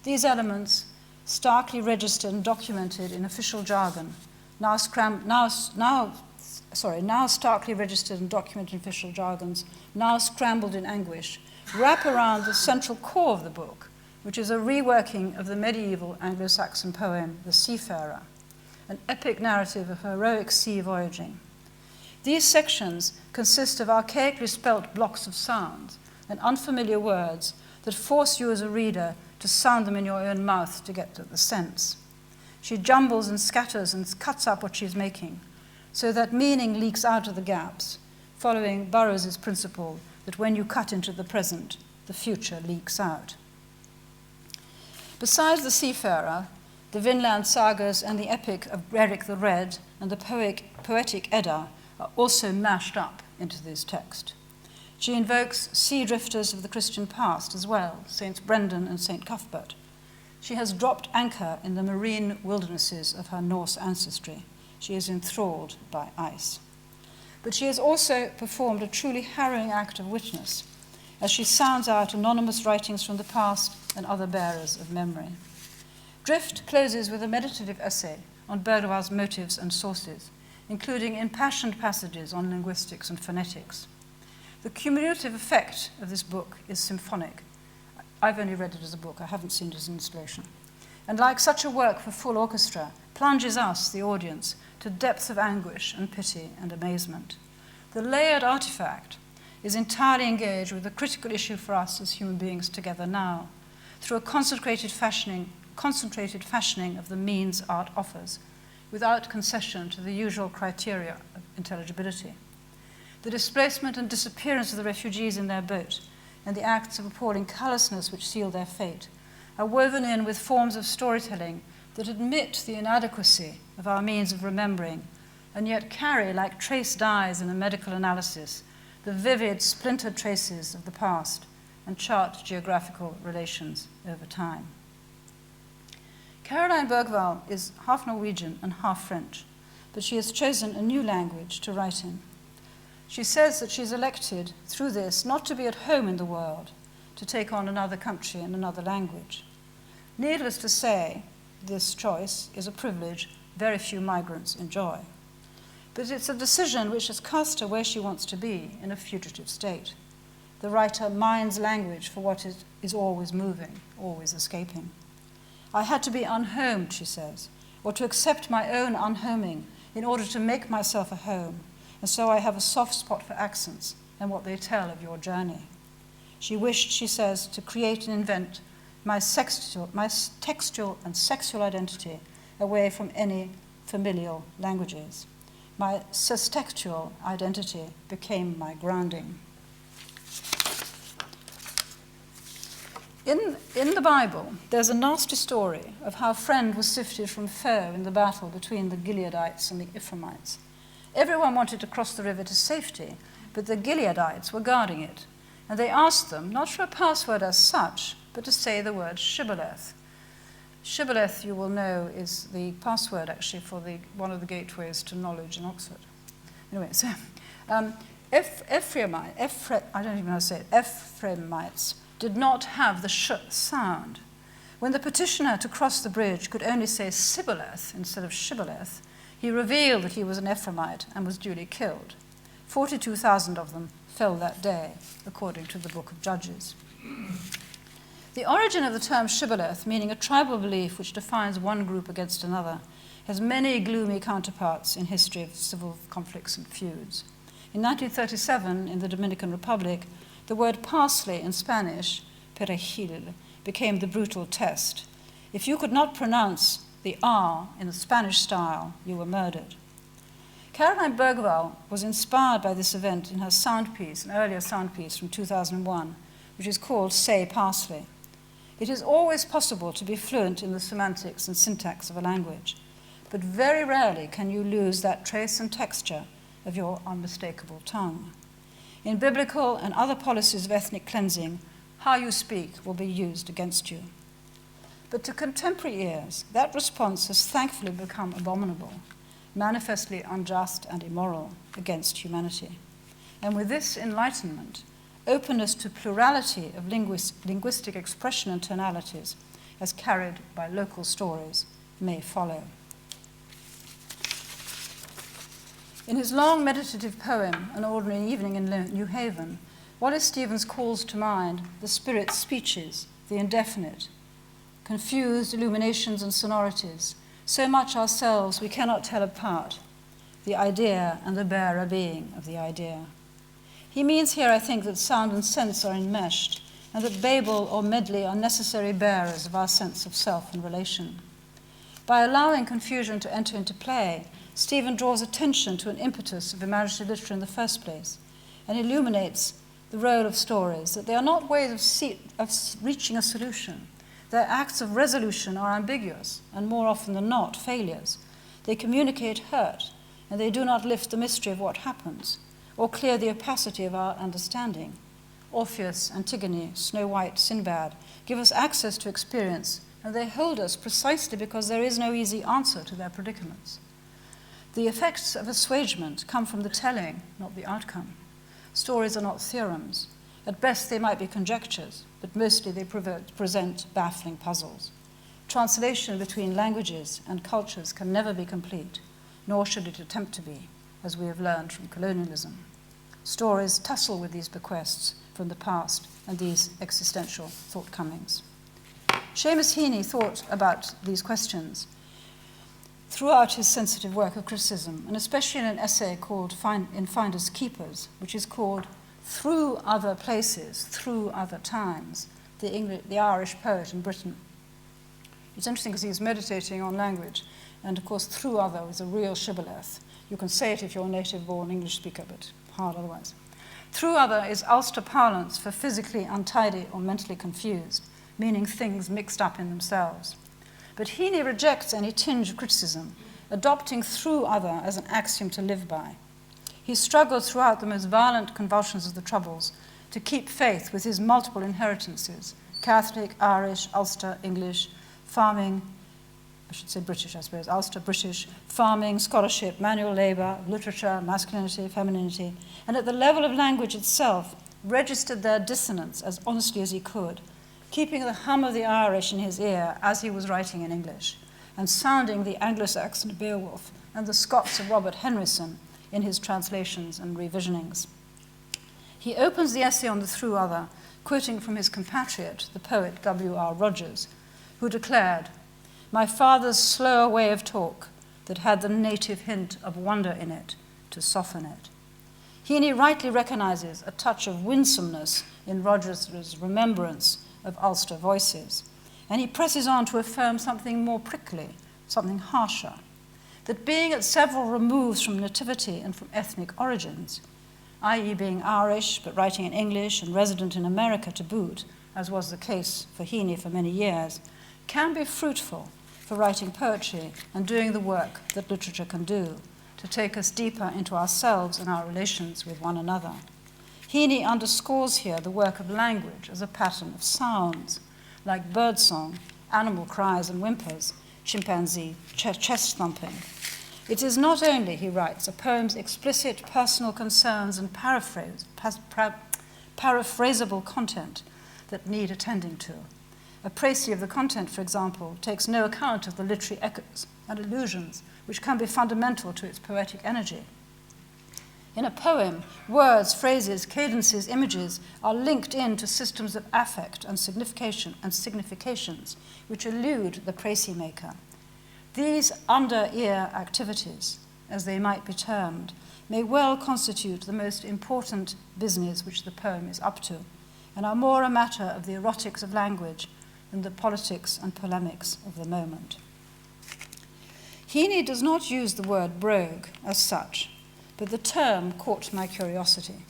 These elements, starkly registered and documented in official jargon, now starkly registered and documented in official jargons, now scrambled in anguish, wrap around the central core of the book, which is a reworking of the medieval Anglo-Saxon poem, The Seafarer, an epic narrative of heroic sea voyaging. These sections consist of archaically spelt blocks of sounds and unfamiliar words that force you as a reader to sound them in your own mouth to get at the sense. She jumbles and scatters and cuts up what she's making, so that meaning leaks out of the gaps, following Burroughs' principle that when you cut into the present, the future leaks out. Besides The Seafarer, the Vinland sagas and the epic of Eric the Red and the poetic Edda are also mashed up into this text. She invokes sea drifters of the Christian past as well, Saints Brendan and Saint Cuthbert. She has dropped anchor in the marine wildernesses of her Norse ancestry. She is enthralled by ice. But she has also performed a truly harrowing act of witness as she sounds out anonymous writings from the past and other bearers of memory. Drift closes with a meditative essay on Bergwall's motives and sources, including impassioned passages on linguistics and phonetics. The cumulative effect of this book is symphonic. I've only read it as a book, I haven't seen it as an installation. And like such a work for full orchestra, plunges us, the audience, to depths of anguish and pity and amazement. The layered artifact is entirely engaged with the critical issue for us as human beings together now, through a concentrated fashioning of the means art offers, without concession to the usual criteria of intelligibility. The displacement and disappearance of the refugees in their boat and the acts of appalling callousness which seal their fate are woven in with forms of storytelling that admit the inadequacy of our means of remembering and yet carry, like trace dyes in a medical analysis, the vivid, splintered traces of the past and chart geographical relations over time. Caroline Bergwall is half Norwegian and half French, but she has chosen a new language to write in. She says that she's elected through this not to be at home in the world, to take on another country and another language. Needless to say, this choice is a privilege very few migrants enjoy. But it's a decision which has cast her where she wants to be, in a fugitive state. The writer minds language for what is always moving, always escaping. I had to be unhomed, she says, or to accept my own unhoming in order to make myself a home, and so I have a soft spot for accents and what they tell of your journey. She wished, she says, to create and invent my textual and sexual identity away from any familial languages. My cystextual identity became my grounding. In the Bible, there's a nasty story of how Friend was sifted from foe in the battle between the Gileadites and the Ephraimites. Everyone wanted to cross the river to safety, but the Gileadites were guarding it, and they asked them, not for a password as such, but to say the word Shibboleth. Shibboleth, you will know, is the password actually for one of the gateways to knowledge in Oxford. Anyway, so Ephraimites did not have the sh sound. When the petitioner to cross the bridge could only say Sibboleth instead of Shibboleth, he revealed that he was an Ephraimite and was duly killed. 42,000 of them fell that day, according to the Book of Judges. The origin of the term Shibboleth, meaning a tribal belief which defines one group against another, has many gloomy counterparts in history of civil conflicts and feuds. In 1937, in the Dominican Republic, the word parsley in Spanish, perejil, became the brutal test. If you could not pronounce the R in the Spanish style, you were murdered. Caroline Bergwall was inspired by this event in her soundpiece, an earlier soundpiece from 2001, which is called Say Parsley. It is always possible to be fluent in the semantics and syntax of a language, but very rarely can you lose that trace and texture of your unmistakable tongue. In biblical and other policies of ethnic cleansing, how you speak will be used against you. But to contemporary ears, that response has thankfully become abominable. manifestly unjust and immoral, against humanity. And with this enlightenment, openness to plurality of linguistic expression and tonalities, as carried by local stories, may follow. In his long meditative poem, An Ordinary Evening in New Haven, Wallace Stevens calls to mind the spirit's speeches, the indefinite, confused illuminations and sonorities, so much ourselves we cannot tell apart, the idea and the bearer being of the idea. He means here, I think, that sound and sense are enmeshed, and that Babel or medley are necessary bearers of our sense of self and relation. By allowing confusion to enter into play, Stephen draws attention to an impetus of imaginative literature in the first place, and illuminates the role of stories, that they are not ways of reaching a solution. Their acts of resolution are ambiguous, and more often than not, failures. They communicate hurt, and they do not lift the mystery of what happens, or clear the opacity of our understanding. Orpheus, Antigone, Snow White, Sinbad give us access to experience, and they hold us precisely because there is no easy answer to their predicaments. The effects of assuagement come from the telling, not the outcome. Stories are not theorems. At best, they might be conjectures, but mostly they present baffling puzzles. Translation between languages and cultures can never be complete, nor should it attempt to be, as we have learned from colonialism. Stories tussle with these bequests from the past and these existential thought-comings. Seamus Heaney thought about these questions throughout his sensitive work of criticism, and especially in an essay called In Finders Keepers, which is called Through Other Places, Through Other Times, the Irish poet in Britain. It's interesting because he's meditating on language, and of course through other is a real shibboleth. You can say it if you're a native-born English speaker, but hard otherwise. Through other is Ulster parlance for physically untidy or mentally confused, meaning things mixed up in themselves. But Heaney rejects any tinge of criticism, adopting through other as an axiom to live by. He struggled throughout the most violent convulsions of the Troubles to keep faith with his multiple inheritances, Catholic, Irish, Ulster, English, farming, I should say British, I suppose, Ulster, British, farming, scholarship, manual labour, literature, masculinity, femininity, and at the level of language itself, registered their dissonance as honestly as he could, keeping the hum of the Irish in his ear as he was writing in English, and sounding the Anglo-Saxon Beowulf and the Scots of Robert Henryson in his translations and revisionings. He opens the essay on the through other, quoting from his compatriot, the poet W.R. Rogers, who declared, "My father's slower way of talk that had the native hint of wonder in it to soften it." Heaney rightly recognizes a touch of winsomeness in Rogers' remembrance of Ulster voices, and he presses on to affirm something more prickly, something harsher, that being at several removes from nativity and from ethnic origins, i.e. being Irish but writing in English and resident in America to boot, as was the case for Heaney for many years, can be fruitful for writing poetry and doing the work that literature can do, to take us deeper into ourselves and our relations with one another. Heaney underscores here the work of language as a pattern of sounds, like birdsong, animal cries and whimpers, chimpanzee chest thumping. It is not only, he writes, a poem's explicit personal concerns and paraphrasable content that need attending to. A précis of the content, for example, takes no account of the literary echoes and allusions which can be fundamental to its poetic energy. In a poem, words, phrases, cadences, images are linked into systems of affect and significations which elude the précis maker. These under-ear activities, as they might be termed, may well constitute the most important business which the poem is up to, and are more a matter of the erotics of language than the politics and polemics of the moment. Heaney does not use the word brogue as such, but the term caught my curiosity.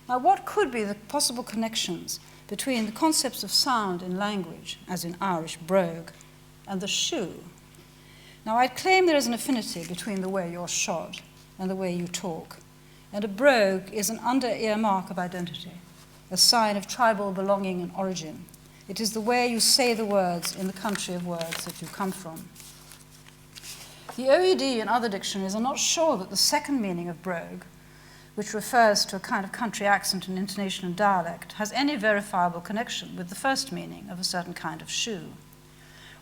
Now, what could be the possible connections between the concepts of sound in language, as in Irish brogue, and the shoe? Now, I'd claim there is an affinity between the way you're shod and the way you talk, and a brogue is an under-ear mark of identity, a sign of tribal belonging and origin. It is the way you say the words in the country of words that you come from. The OED and other dictionaries are not sure that the second meaning of brogue, which refers to a kind of country accent and intonation and dialect, has any verifiable connection with the first meaning of a certain kind of shoe.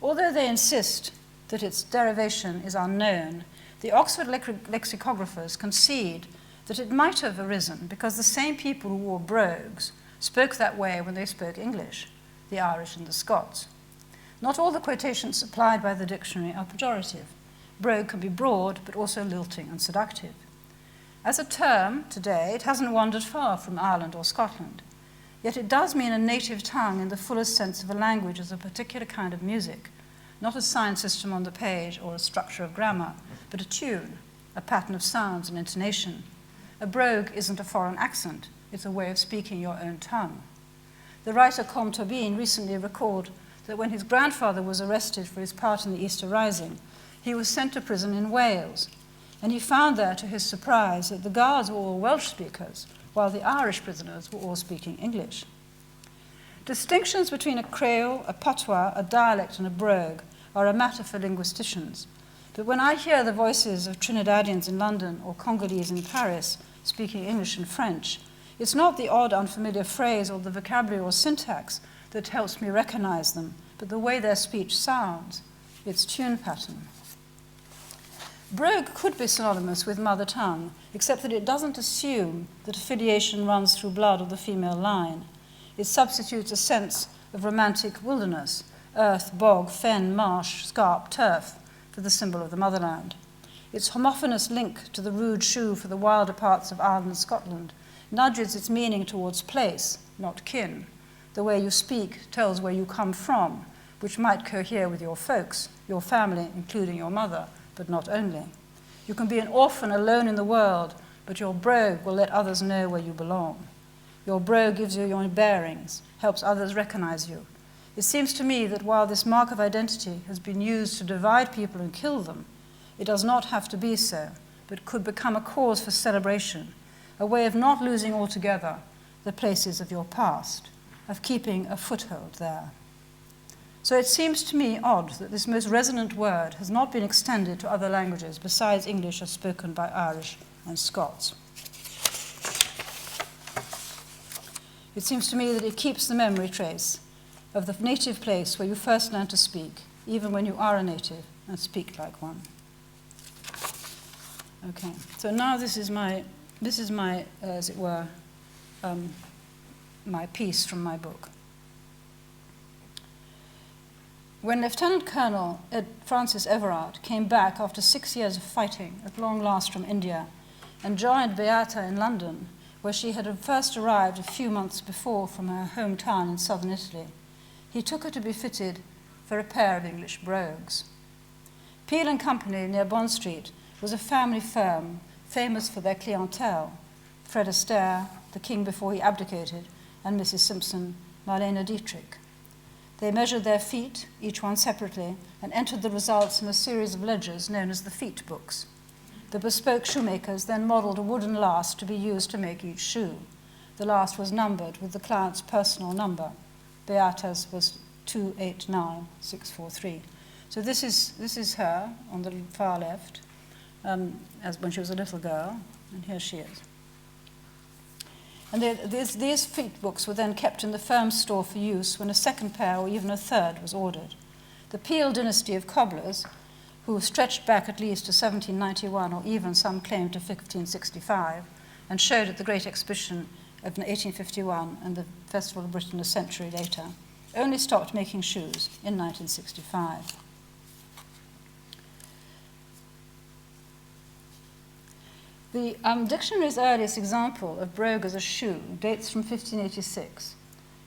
Although they insist that its derivation is unknown, the Oxford lexicographers concede that it might have arisen because the same people who wore brogues spoke that way when they spoke English, the Irish and the Scots. Not all the quotations supplied by the dictionary are pejorative. Brogue can be broad, but also lilting and seductive. As a term, today, it hasn't wandered far from Ireland or Scotland. Yet it does mean a native tongue in the fullest sense of a language as a particular kind of music, not a sign system on the page or a structure of grammar, but a tune, a pattern of sounds and intonation. A brogue isn't a foreign accent, it's a way of speaking your own tongue. The writer Com Tobin recently recalled that when his grandfather was arrested for his part in the Easter Rising, he was sent to prison in Wales, and he found there, to his surprise, that the guards were all Welsh speakers, while the Irish prisoners were all speaking English. Distinctions between a creole, a patois, a dialect, and a brogue are a matter for linguisticians, but when I hear the voices of Trinidadians in London or Congolese in Paris speaking English and French, it's not the odd unfamiliar phrase or the vocabulary or syntax that helps me recognize them, but the way their speech sounds, its tune pattern. Brogue could be synonymous with mother tongue, except that it doesn't assume that affiliation runs through blood of the female line. It substitutes a sense of romantic wilderness, earth, bog, fen, marsh, scarp, turf, for the symbol of the motherland. Its homophonous link to the rude shoe for the wilder parts of Ireland and Scotland nudges its meaning towards place, not kin. The way you speak tells where you come from, which might cohere with your folks, your family, including your mother, but not only. You can be an orphan alone in the world, but your brogue will let others know where you belong. Your brogue gives you your bearings, helps others recognize you. It seems to me that while this mark of identity has been used to divide people and kill them, it does not have to be so, but could become a cause for celebration, a way of not losing altogether the places of your past, of keeping a foothold there. So it seems to me odd that this most resonant word has not been extended to other languages besides English as spoken by Irish and Scots. It seems to me that it keeps the memory trace of the native place where you first learn to speak, even when you are a native and speak like one. Okay, so now this is my as it were, my piece from my book. When Lieutenant Colonel Francis Everard came back after 6 years of fighting at long last from India and joined Beata in London, where she had first arrived a few months before from her hometown in southern Italy, he took her to be fitted for a pair of English brogues. Peel and Company near Bond Street was a family firm famous for their clientele, Fred Astaire, the king before he abdicated, and Mrs. Simpson, Marlene Dietrich. They measured their feet, each one separately, and entered the results in a series of ledgers known as the feet books. The bespoke shoemakers then modelled a wooden last to be used to make each shoe. The last was numbered with the client's personal number. Beata's was 289643. So this is her on the far left, as when she was a little girl, and here she is. And these feet books were then kept in the firm's store for use when a second pair or even a third was ordered. The Peel dynasty of cobblers, who stretched back at least to 1791 or even some claim to 1565, and showed at the Great Exhibition of 1851 and the Festival of Britain a century later, only stopped making shoes in 1965. The dictionary's earliest example of brogue as a shoe dates from 1586,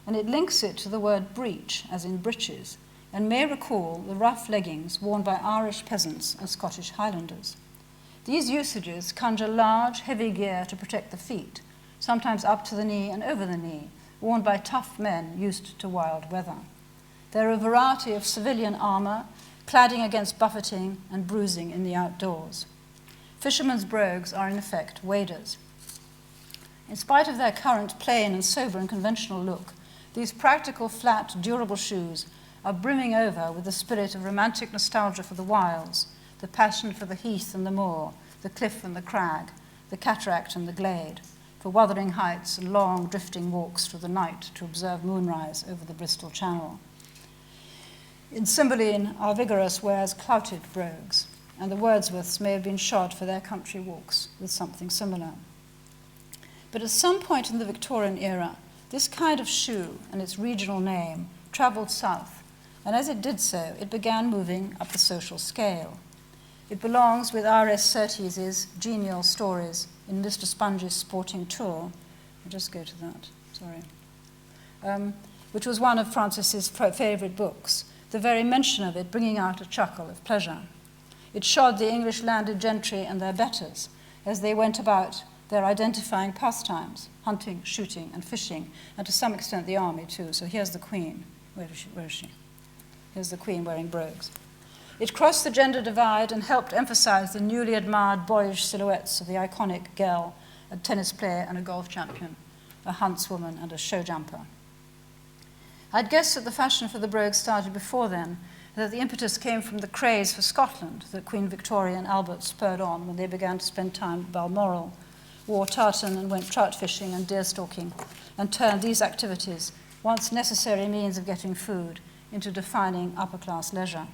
and it links it to the word breech, as in breeches, and may recall the rough leggings worn by Irish peasants and Scottish Highlanders. These usages conjure large, heavy gear to protect the feet, sometimes up to the knee and over the knee, worn by tough men used to wild weather. There are a variety of civilian armour, cladding against buffeting and bruising in the outdoors. Fishermen's brogues are in effect waders. In spite of their current plain and sober and conventional look, these practical, flat, durable shoes are brimming over with the spirit of romantic nostalgia for the wilds, the passion for the heath and the moor, the cliff and the crag, the cataract and the glade, for wuthering heights and long drifting walks through the night to observe moonrise over the Bristol Channel. In Cymbeline, our vigorous wears clouted brogues, and the Wordsworths may have been shod for their country walks with something similar. But at some point in the Victorian era, this kind of shoe and its regional name travelled south, and as it did so, it began moving up the social scale. It belongs with R.S. Surtees's genial stories in Mr. Sponge's Sporting Tour. I'll just go to that, sorry. Which was one of Francis's favourite books, the very mention of it bringing out a chuckle of pleasure. It shod the English landed gentry and their betters as they went about their identifying pastimes, hunting, shooting, and fishing, and to some extent the army too. So here's the Queen. Where is she? Here's the Queen wearing brogues. It crossed the gender divide and helped emphasize the newly admired boyish silhouettes of the iconic girl, a tennis player and a golf champion, a huntswoman and a show jumper. I'd guessed that the fashion for the brogue started before then, that the impetus came from the craze for Scotland that Queen Victoria and Albert spurred on when they began to spend time at Balmoral, wore tartan and went trout fishing and deer stalking, and turned these activities, once necessary means of getting food, into defining upper-class leisure.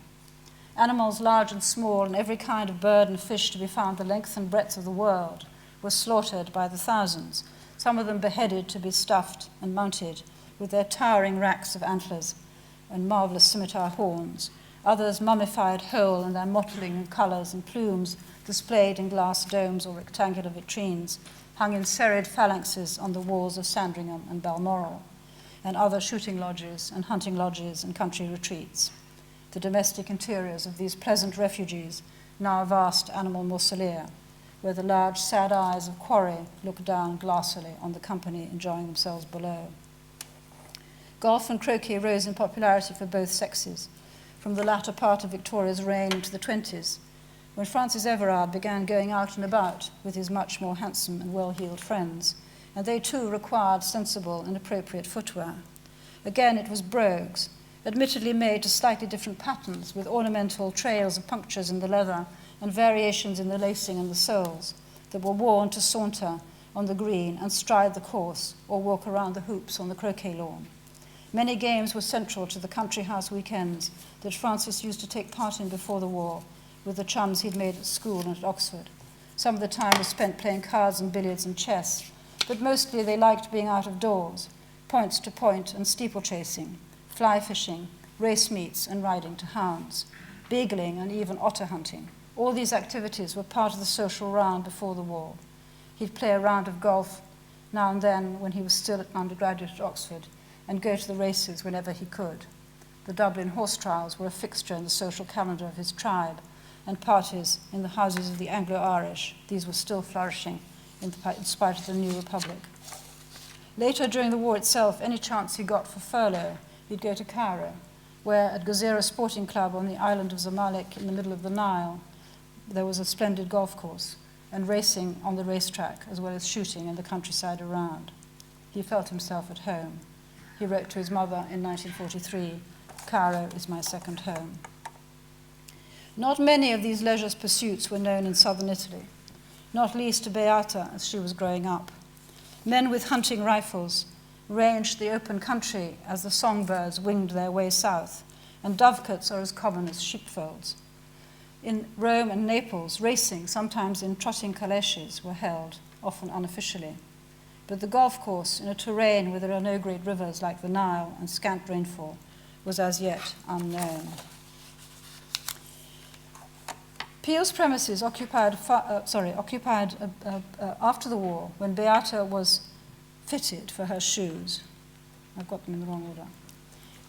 Animals large and small and every kind of bird and fish to be found the length and breadth of the world were slaughtered by the thousands, some of them beheaded to be stuffed and mounted with their towering racks of antlers and marvellous scimitar horns, others mummified whole in their mottling colours and plumes displayed in glass domes or rectangular vitrines, hung in serried phalanxes on the walls of Sandringham and Balmoral, and other shooting lodges and hunting lodges and country retreats. The domestic interiors of these pleasant refugees, now a vast animal mausolea, where the large sad eyes of quarry look down glassily on the company enjoying themselves below. Golf and croquet rose in popularity for both sexes, from the latter part of Victoria's reign into the 20s, when Francis Everard began going out and about with his much more handsome and well-heeled friends, and they too required sensible and appropriate footwear. Again, it was brogues, admittedly made to slightly different patterns, with ornamental trails of punctures in the leather and variations in the lacing and the soles, that were worn to saunter on the green and stride the course or walk around the hoops on the croquet lawn. Many games were central to the country house weekends that Francis used to take part in before the war, with the chums he'd made at school and at Oxford. Some of the time was spent playing cards and billiards and chess, but mostly they liked being out of doors, points to point and steeplechasing, fly fishing, race meets and riding to hounds, beagling and even otter hunting. All these activities were part of the social round before the war. He'd play a round of golf now and then when he was still an undergraduate at Oxford, and go to the races whenever he could. The Dublin horse trials were a fixture in the social calendar of his tribe, and parties in the houses of the Anglo-Irish. These were still flourishing in spite of the new republic. Later, during the war itself, any chance he got for furlough, he'd go to Cairo, where at Gazera Sporting Club on the island of Zamalek in the middle of the Nile, there was a splendid golf course, and racing on the racetrack, as well as shooting in the countryside around. He felt himself at home. He wrote to his mother in 1943, "Cairo is my second home." Not many of these leisure pursuits were known in southern Italy, not least to Beata as she was growing up. Men with hunting rifles ranged the open country as the songbirds winged their way south, and dovecotes are as common as sheepfolds. In Rome and Naples, racing, sometimes in trotting calèches, were held, often unofficially. But the golf course, in a terrain where there are no great rivers like the Nile and scant rainfall, was as yet unknown. Peel's premises occupied after the war, when Beata was fitted for her shoes. I've got them in the wrong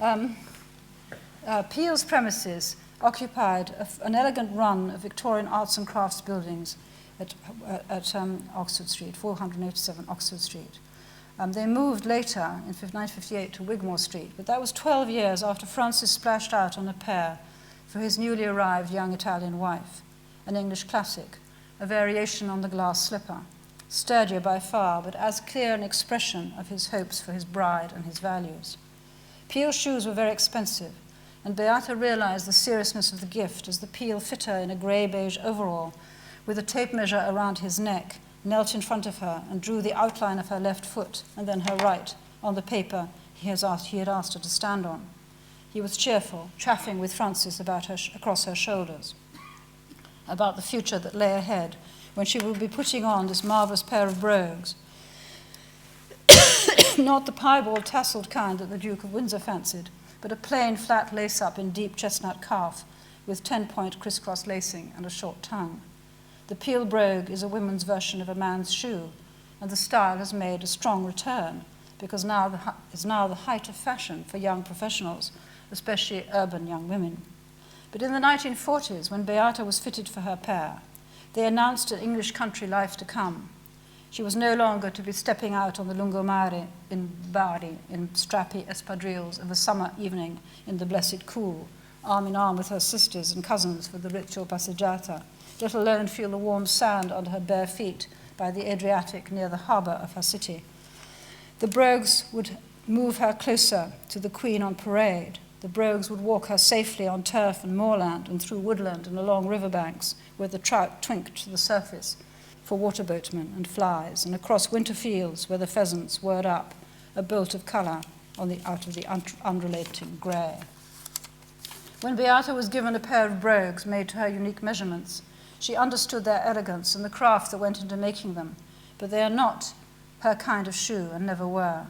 order. Peel's premises occupied an elegant run of Victorian arts and crafts buildings at Oxford Street, 487 Oxford Street. They moved later, in 1958, to Wigmore Street, but that was 12 years after Francis splashed out on a pair for his newly arrived young Italian wife, an English classic, a variation on the glass slipper, sturdier by far, but as clear an expression of his hopes for his bride and his values. Peel's shoes were very expensive, and Beata realized the seriousness of the gift as the Peel fit her in a grey-beige overall, with a tape measure around his neck, knelt in front of her and drew the outline of her left foot and then her right on the paper he had asked her to stand on. He was cheerful, chaffing with Frances across her shoulders, about the future that lay ahead when she would be putting on this marvellous pair of brogues, not the piebald tasseled kind that the Duke of Windsor fancied, but a plain flat lace-up in deep chestnut calf with 10-point crisscross lacing and a short tongue. The Peel brogue is a woman's version of a man's shoe, and the style has made a strong return because it's now the height of fashion for young professionals, especially urban young women. But in the 1940s, when Beata was fitted for her pair, they announced an English country life to come. She was no longer to be stepping out on the lungomare in Bari in strappy espadrilles of a summer evening in the blessed cool, arm in arm with her sisters and cousins for the ritual passeggiata, let alone feel the warm sand under her bare feet by the Adriatic near the harbour of her city. The brogues would move her closer to the Queen on parade. The brogues would walk her safely on turf and moorland and through woodland and along riverbanks where the trout twinked to the surface for water boatmen and flies, and across winter fields where the pheasants whirred up, a bolt of colour out of the undulating grey. When Beata was given a pair of brogues made to her unique measurements, she understood their elegance and the craft that went into making them, but they are not her kind of shoe and never were.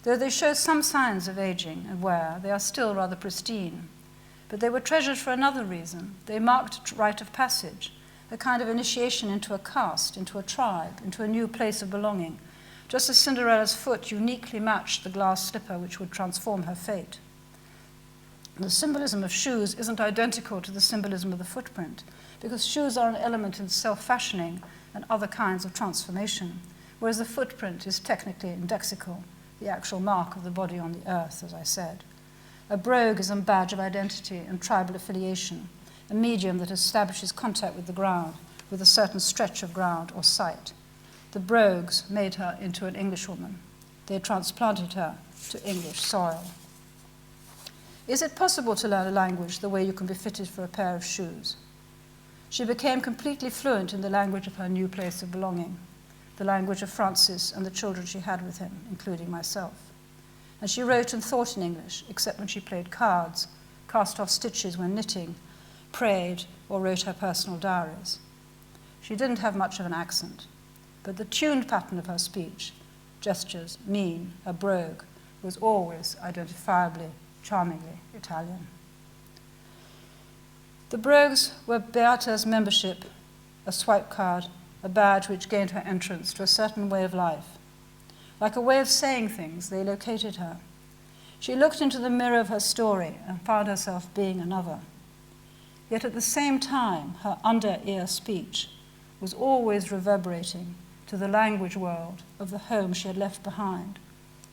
Though they show some signs of aging and wear, they are still rather pristine. But they were treasured for another reason. They marked a rite of passage, a kind of initiation into a caste, into a tribe, into a new place of belonging, just as Cinderella's foot uniquely matched the glass slipper which would transform her fate. The symbolism of shoes isn't identical to the symbolism of the footprint, because shoes are an element in self-fashioning and other kinds of transformation, whereas the footprint is technically indexical, the actual mark of the body on the earth, as I said. A brogue is a badge of identity and tribal affiliation, a medium that establishes contact with the ground, with a certain stretch of ground or site. The brogues made her into an Englishwoman. They transplanted her to English soil. Is it possible to learn a language the way you can be fitted for a pair of shoes? She became completely fluent in the language of her new place of belonging, the language of Francis and the children she had with him, including myself. And she wrote and thought in English, except when she played cards, cast off stitches when knitting, prayed, or wrote her personal diaries. She didn't have much of an accent, but the tuned pattern of her speech, gestures, mien, a brogue, was always identifiably, charmingly Italian. The brogues were Beata's membership, a swipe card, a badge which gained her entrance to a certain way of life. Like a way of saying things, they located her. She looked into the mirror of her story and found herself being another. Yet at the same time, her under-ear speech was always reverberating to the language world of the home she had left behind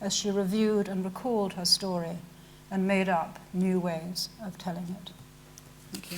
as she reviewed and recalled her story and made up new ways of telling it. Thank you.